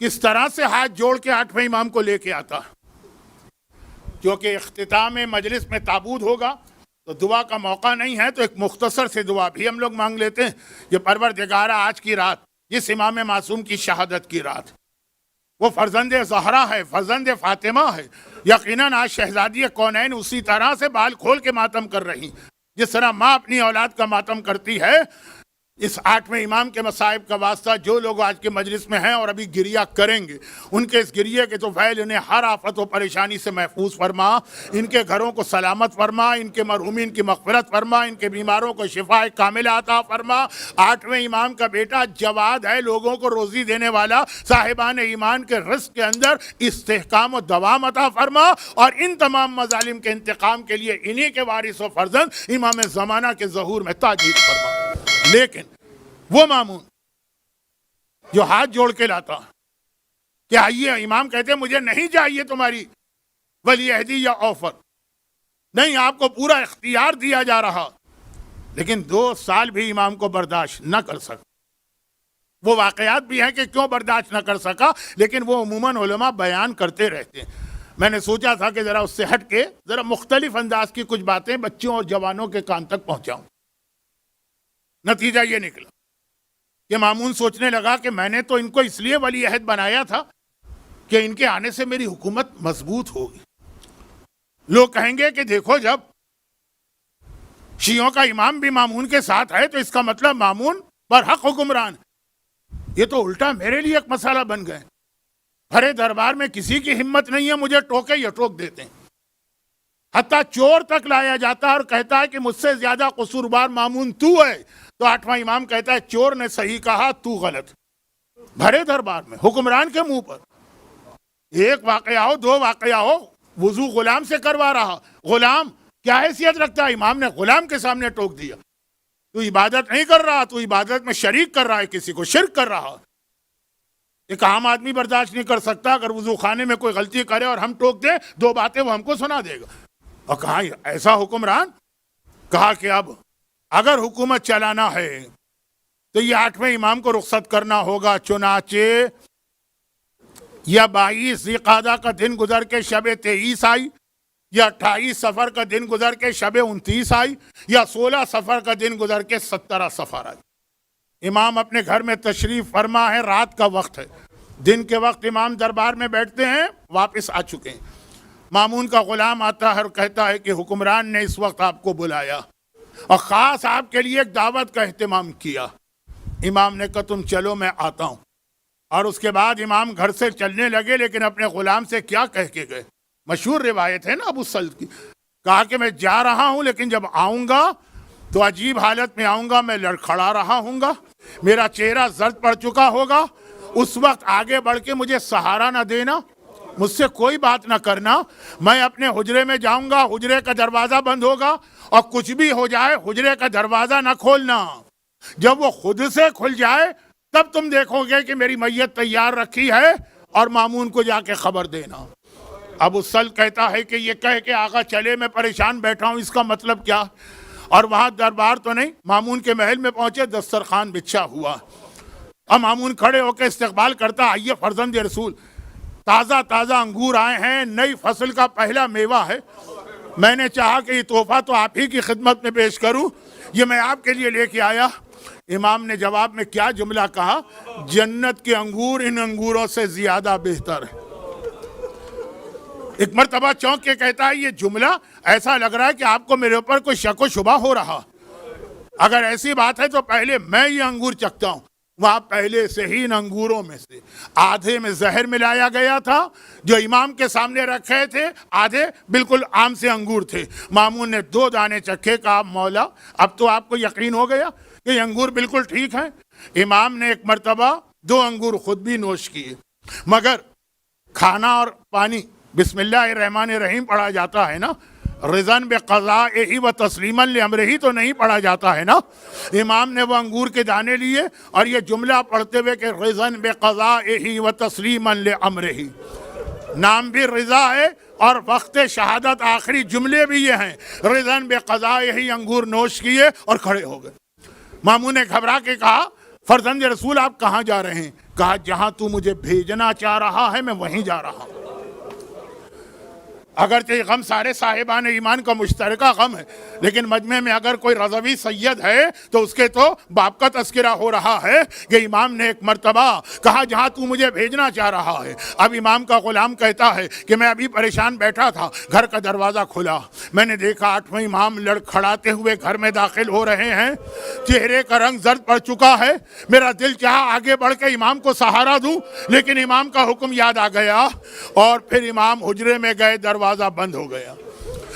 کس طرح سے ہاتھ جوڑ کے 8ویں امام کو لے کے آتا. کیونکہ اختتام مجلس میں تابوت ہوگا تو دعا کا موقع نہیں ہے، تو ایک مختصر سے دعا بھی ہم لوگ مانگ لیتے ہیں کہ پروردگارہ آج کی رات جس امام معصوم کی شہادت کی رات، وہ فرزند زہرا ہے، فرزند فاطمہ ہے، یقیناً آج شہزادی کونین اسی طرح سے بال کھول کے ماتم کر رہی، جس طرح ماں اپنی اولاد کا ماتم کرتی ہے۔ اس 8ویں امام کے مصائب کا واسطہ جو لوگ آج کے مجلس میں ہیں اور ابھی گریہ کریں گے، ان کے اس گریہ کے تو فعل انہیں ہر آفت و پریشانی سے محفوظ فرما، ان کے گھروں کو سلامت فرما، ان کے مرحومین کی مغفرت فرما، ان کے بیماروں کو شفاء کاملہ عطا فرما۔ 8ویں امام کا بیٹا جواد ہے، لوگوں کو روزی دینے والا، صاحبان ایمان کے رزق کے اندر استحکام و دوام عطا فرما، اور ان تمام مظالم کے انتقام کے لیے انہی کے وارث و فرزند امام زمانہ کے ظہور میں تاجیل فرما۔ لیکن وہ مامون جو ہاتھ جوڑ کے لاتا کہ آئیے، امام کہتے مجھے نہیں چاہیے تمہاری ولی عہدی یا آفر، نہیں، آپ کو پورا اختیار دیا جا رہا، لیکن 2 سال بھی امام کو برداشت نہ کر سکا۔ وہ واقعات بھی ہیں کہ کیوں برداشت نہ کر سکا، لیکن وہ عموماً علماء بیان کرتے رہتے ہیں۔ میں نے سوچا تھا کہ ذرا اس سے ہٹ کے ذرا مختلف انداز کی کچھ باتیں بچوں اور جوانوں کے کان تک پہنچاؤں۔ نتیجہ یہ نکلا کہ مامون سوچنے لگا کہ میں نے تو ان کو اس لیے ولی عہد بنایا تھا کہ ان کے آنے سے میری حکومت مضبوط ہوگی۔ لوگ کہیں گے کہ دیکھو، جب شیعوں کا امام بھی مامون کے ساتھ ہے تو اس کا مطلب مامون برحق حکمران۔ یہ تو الٹا میرے لیے ایک مسئلہ بن گئے۔ بھرے دربار میں کسی کی ہمت نہیں ہے مجھے ٹوکے یا ٹوک دیتے ہیں، حتیٰ چور تک لایا جاتا ہے اور کہتا ہے کہ مجھ سے زیادہ قصوروار مامون تو ہے، تو 8واں امام کہتا ہے چور نے صحیح کہا، تو غلط۔ بھرے دربار میں حکمران کے منہ پر ایک واقعہ ہو، 2 واقعہ ہو، وضو غلام سے کروا رہا، غلام کیا حیثیت رکھتا ہے؟ امام نے غلام کے سامنے ٹوک دیا، تو عبادت نہیں کر رہا، تو عبادت میں شریک کر رہا ہے، کسی کو شرک کر رہا۔ ایک عام آدمی برداشت نہیں کر سکتا اگر وضو خانے میں کوئی غلطی کرے اور ہم ٹوک دیں، 2 باتیں وہ ہم کو سنا دے گا۔ اور کہا ایسا حکمران؟ کہا کہ اب اگر حکومت چلانا ہے تو یہ 8ویں امام کو رخصت کرنا ہوگا، چنانچہ یا 22 ذی قعدہ کا دن گزر کے شب 23 آئی، یا 28 صفر کا دن گزر کے شب 29 آئی، یا 16 صفر کا دن گزر کے 17 صفر آئی۔ امام اپنے گھر میں تشریف فرما ہے، رات کا وقت ہے، دن کے وقت امام دربار میں بیٹھتے ہیں، واپس آ چکے ہیں۔ مامون کا غلام آتا ہے اور کہتا ہے کہ حکمران نے اس وقت آپ کو بلایا اور خاص آپ کے لیے ایک دعوت کا اہتمام کیا۔ امام نے کہا تم چلو میں آتا ہوں، اور اس کے بعد امام گھر سے چلنے لگے، لیکن اپنے غلام سے کیا کہہ کے گئے؟ مشہور روایت ہے نا ابو سلط کی، کہا کہ میں جا رہا ہوں لیکن جب آؤں گا تو عجیب حالت میں آؤں گا، میں لڑکھڑا رہا ہوں گا، میرا چہرہ زرد پڑ چکا ہوگا، اس وقت آگے بڑھ کے مجھے سہارا نہ دینا، مجھ سے کوئی بات نہ کرنا، میں اپنے حجرے میں جاؤں گا، حجرے کا دروازہ بند ہوگا، اور کچھ بھی ہو جائے حجرے کا دروازہ نہ کھولنا، جب وہ خود سے کھل جائے تب تم دیکھو گے کہ میری میت تیار رکھی ہے، اور مامون کو جا کے خبر دینا۔ ابو سلط کہتا ہے کہ یہ کہہ کے آقا چلے، میں پریشان بیٹھا ہوں، اس کا مطلب کیا؟ اور وہاں دربار تو نہیں، مامون کے محل میں پہنچے، دسترخوان بچھا ہوا، اور مامون کھڑے ہو کے استقبال کرتا، آئیے فرزند رسول، تازہ تازہ انگور آئے ہیں، نئی فصل کا پہلا میوہ ہے، میں نے چاہا کہ یہ تحفہ تو آپ ہی کی خدمت میں پیش کروں، یہ میں آپ کے لیے لے کے آیا۔ امام نے جواب میں کیا جملہ کہا؟ جنت کے انگور ان انگوروں سے زیادہ بہتر ہے۔ ایک مرتبہ چونک کے کہتا ہے یہ جملہ ایسا لگ رہا ہے کہ آپ کو میرے اوپر کوئی شک و شبہ ہو رہا، اگر ایسی بات ہے تو پہلے میں یہ انگور چکھتا ہوں۔ وہاں پہلے سے ہی ان انگوروں میں سے آدھے میں زہر ملایا گیا تھا جو امام کے سامنے رکھے تھے، آدھے بالکل عام سے انگور تھے۔ مامون نے 2 دانے چکھے، کہا مولا اب تو آپ کو یقین ہو گیا کہ یہ انگور بالکل ٹھیک ہیں۔ امام نے ایک مرتبہ 2 انگور خود بھی نوش کیے، مگر کھانا اور پانی بسم اللہ الرحمن الرحیم پڑھا جاتا ہے نا، رضاً بقضائہ و تسلیما لامرہ تو نہیں پڑھا جاتا ہے نا۔ امام نے وہ انگور کے دانے لیے اور یہ جملہ پڑھتے ہوئے کہ رضاً بقضائہ و تسلیما لامرہ، نام بھی رضا ہے اور وقت شہادت آخری جملے بھی یہ ہیں، رضاً بقضائہ، انگور نوش کیے اور کھڑے ہو گئے۔ ماموں نے گھبرا کے کہا فرزند رسول آپ کہاں جا رہے ہیں؟ کہا جہاں تو مجھے بھیجنا چاہ رہا ہے میں وہیں جا رہا ہوں۔ اگرچہ یہ غم سارے صاحبان ایمان کا مشترکہ غم ہے، لیکن مجمع میں اگر کوئی رضوی سید ہے تو اس کے تو باپ کا تذکرہ ہو رہا ہے کہ امام نے ایک مرتبہ کہا جہاں تو مجھے بھیجنا چاہ رہا ہے۔ اب امام کا غلام کہتا ہے کہ میں ابھی پریشان بیٹھا تھا، گھر کا دروازہ کھلا، میں نے دیکھا 8واں امام لڑکھڑاتے ہوئے گھر میں داخل ہو رہے ہیں، چہرے کا رنگ زرد پڑ چکا ہے۔ میرا دل چاہا آگے بڑھ کے امام کو سہارا دوں، لیکن امام کا حکم یاد آ گیا اور پھر امام حجرے میں گئے، دروازہ بند ہو گیا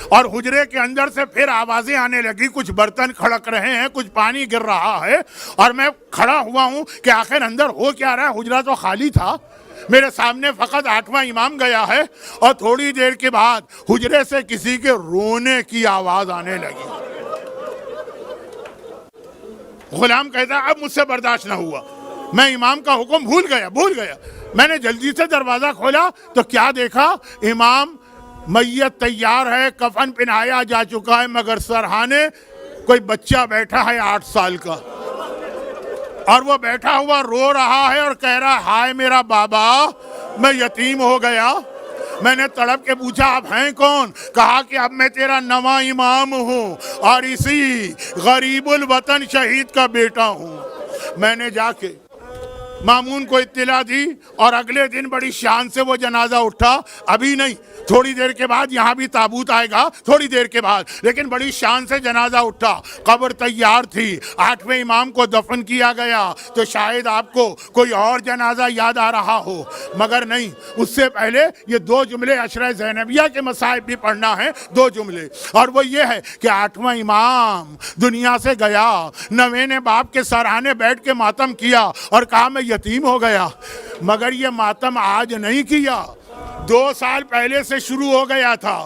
اور حجرے کے اندر سے پھر آوازیں آنے لگی، کچھ برتن کھڑک رہے ہیں، کچھ پانی گر رہا ہے، اور میں کھڑا ہوا ہوں کہ آخر اندر ہو کیا رہا ہے۔ حجرہ تو خالی تھا، میرے سامنے فقط 8واں امام گیا ہے، اور تھوڑی دیر کے بعد حجرے سے کسی کے رونے کی آواز آنے لگی۔ غلام کہتا ہے اب مجھ سے برداشت نہ ہوا، میں امام کا حکم بھول گیا۔ میں نے جلدی سے دروازہ کھولا تو کیا دیکھا، امام میت تیار ہے، کفن پہنایا جا چکا ہے، مگر سرہانے کوئی بچہ بیٹھا ہے 8 سال کا، اور وہ بیٹھا ہوا رو رہا ہے اور کہہ رہا ہائے میرا بابا، میں یتیم ہو گیا۔ میں نے تڑپ کے پوچھا آپ ہیں کون؟ کہا کہ اب میں تیرا نواں امام ہوں اور اسی غریب الوطن شہید کا بیٹا ہوں۔ میں نے جا کے مامون کو اطلاع دی اور اگلے دن بڑی شان سے وہ جنازہ اٹھا، ابھی نہیں تھوڑی دیر کے بعد یہاں بھی تابوت آئے گا تھوڑی دیر کے بعد، لیکن بڑی شان سے جنازہ اٹھا، قبر تیار تھی، 8ویں امام کو دفن کیا گیا۔ تو شاید آپ کو کوئی اور جنازہ یاد آ رہا ہو، مگر نہیں، اس سے پہلے یہ 2 جملے عشرہ زینبیہ کے مصائب بھی پڑھنا ہے، 2 جملے، اور وہ یہ ہے کہ 8واں امام دنیا سے گیا، 9ویں نے باپ کے سرہانے بیٹھ کے ماتم کیا اور کہا میں یتیم ہو گیا، مگر یہ ماتم آج نہیں کیا، 2 سال پہلے سے شروع ہو گیا تھا۔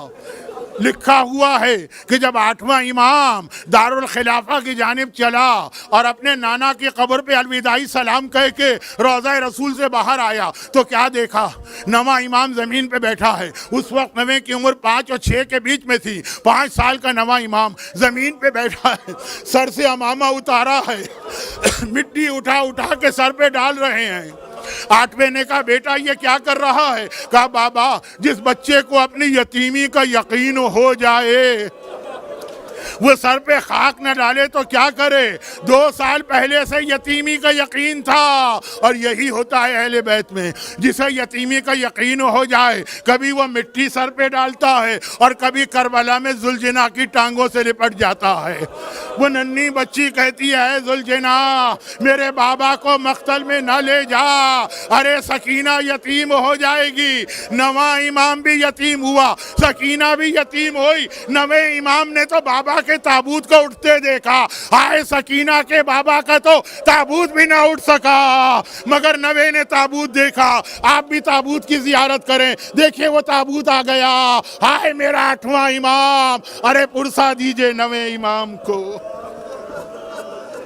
لکھا ہوا ہے کہ جب 8واں امام دارالخلافہ کی جانب چلا اور اپنے نانا کی قبر پہ الوداعی سلام کہہ کے روضہ رسول سے باہر آیا تو کیا دیکھا، 9واں امام زمین پہ بیٹھا ہے۔ اس وقت 9ویں کی عمر 5 اور 6 کے بیچ میں تھی، 5 سال کا 9واں امام زمین پہ بیٹھا ہے، سر سے عمامہ اتارا ہے، مٹی اٹھا کے سر پہ ڈال رہے ہیں۔ 8ویں نے کہا بیٹا یہ کیا کر رہا ہے؟ کہا بابا جس بچے کو اپنی یتیمی کا یقین ہو جائے وہ سر پہ خاک نہ ڈالے تو کیا کرے؟ 2 سال پہلے سے یتیمی کا یقین تھا، اور یہی ہوتا ہے اہل بیت میں، جسے یتیمی کا یقین ہو جائے کبھی وہ مٹی سر پہ ڈالتا ہے اور کبھی کربلا میں ذوالجناح کی ٹانگوں سے لپٹ جاتا ہے۔ وہ ننھی بچی کہتی ہے ذوالجناح میرے بابا کو مقتل میں نہ لے جا، ارے سکینہ یتیم ہو جائے گی۔ 9واں امام بھی یتیم ہوا، سکینہ بھی یتیم ہوئی، 9ویں امام نے تو بابا کے تابوت کو اٹھتے دیکھا، ہائے سکینہ کے بابا کا تو تابوت بھی نہ اٹھ سکا، مگر 9ویں نے تابوت دیکھا۔ آپ بھی تابوت کی زیارت کریں، دیکھیں وہ تابوت آ گیا، ہائے میرا 8واں امام، ارے پرسا دیجئے 9ویں امام کو۔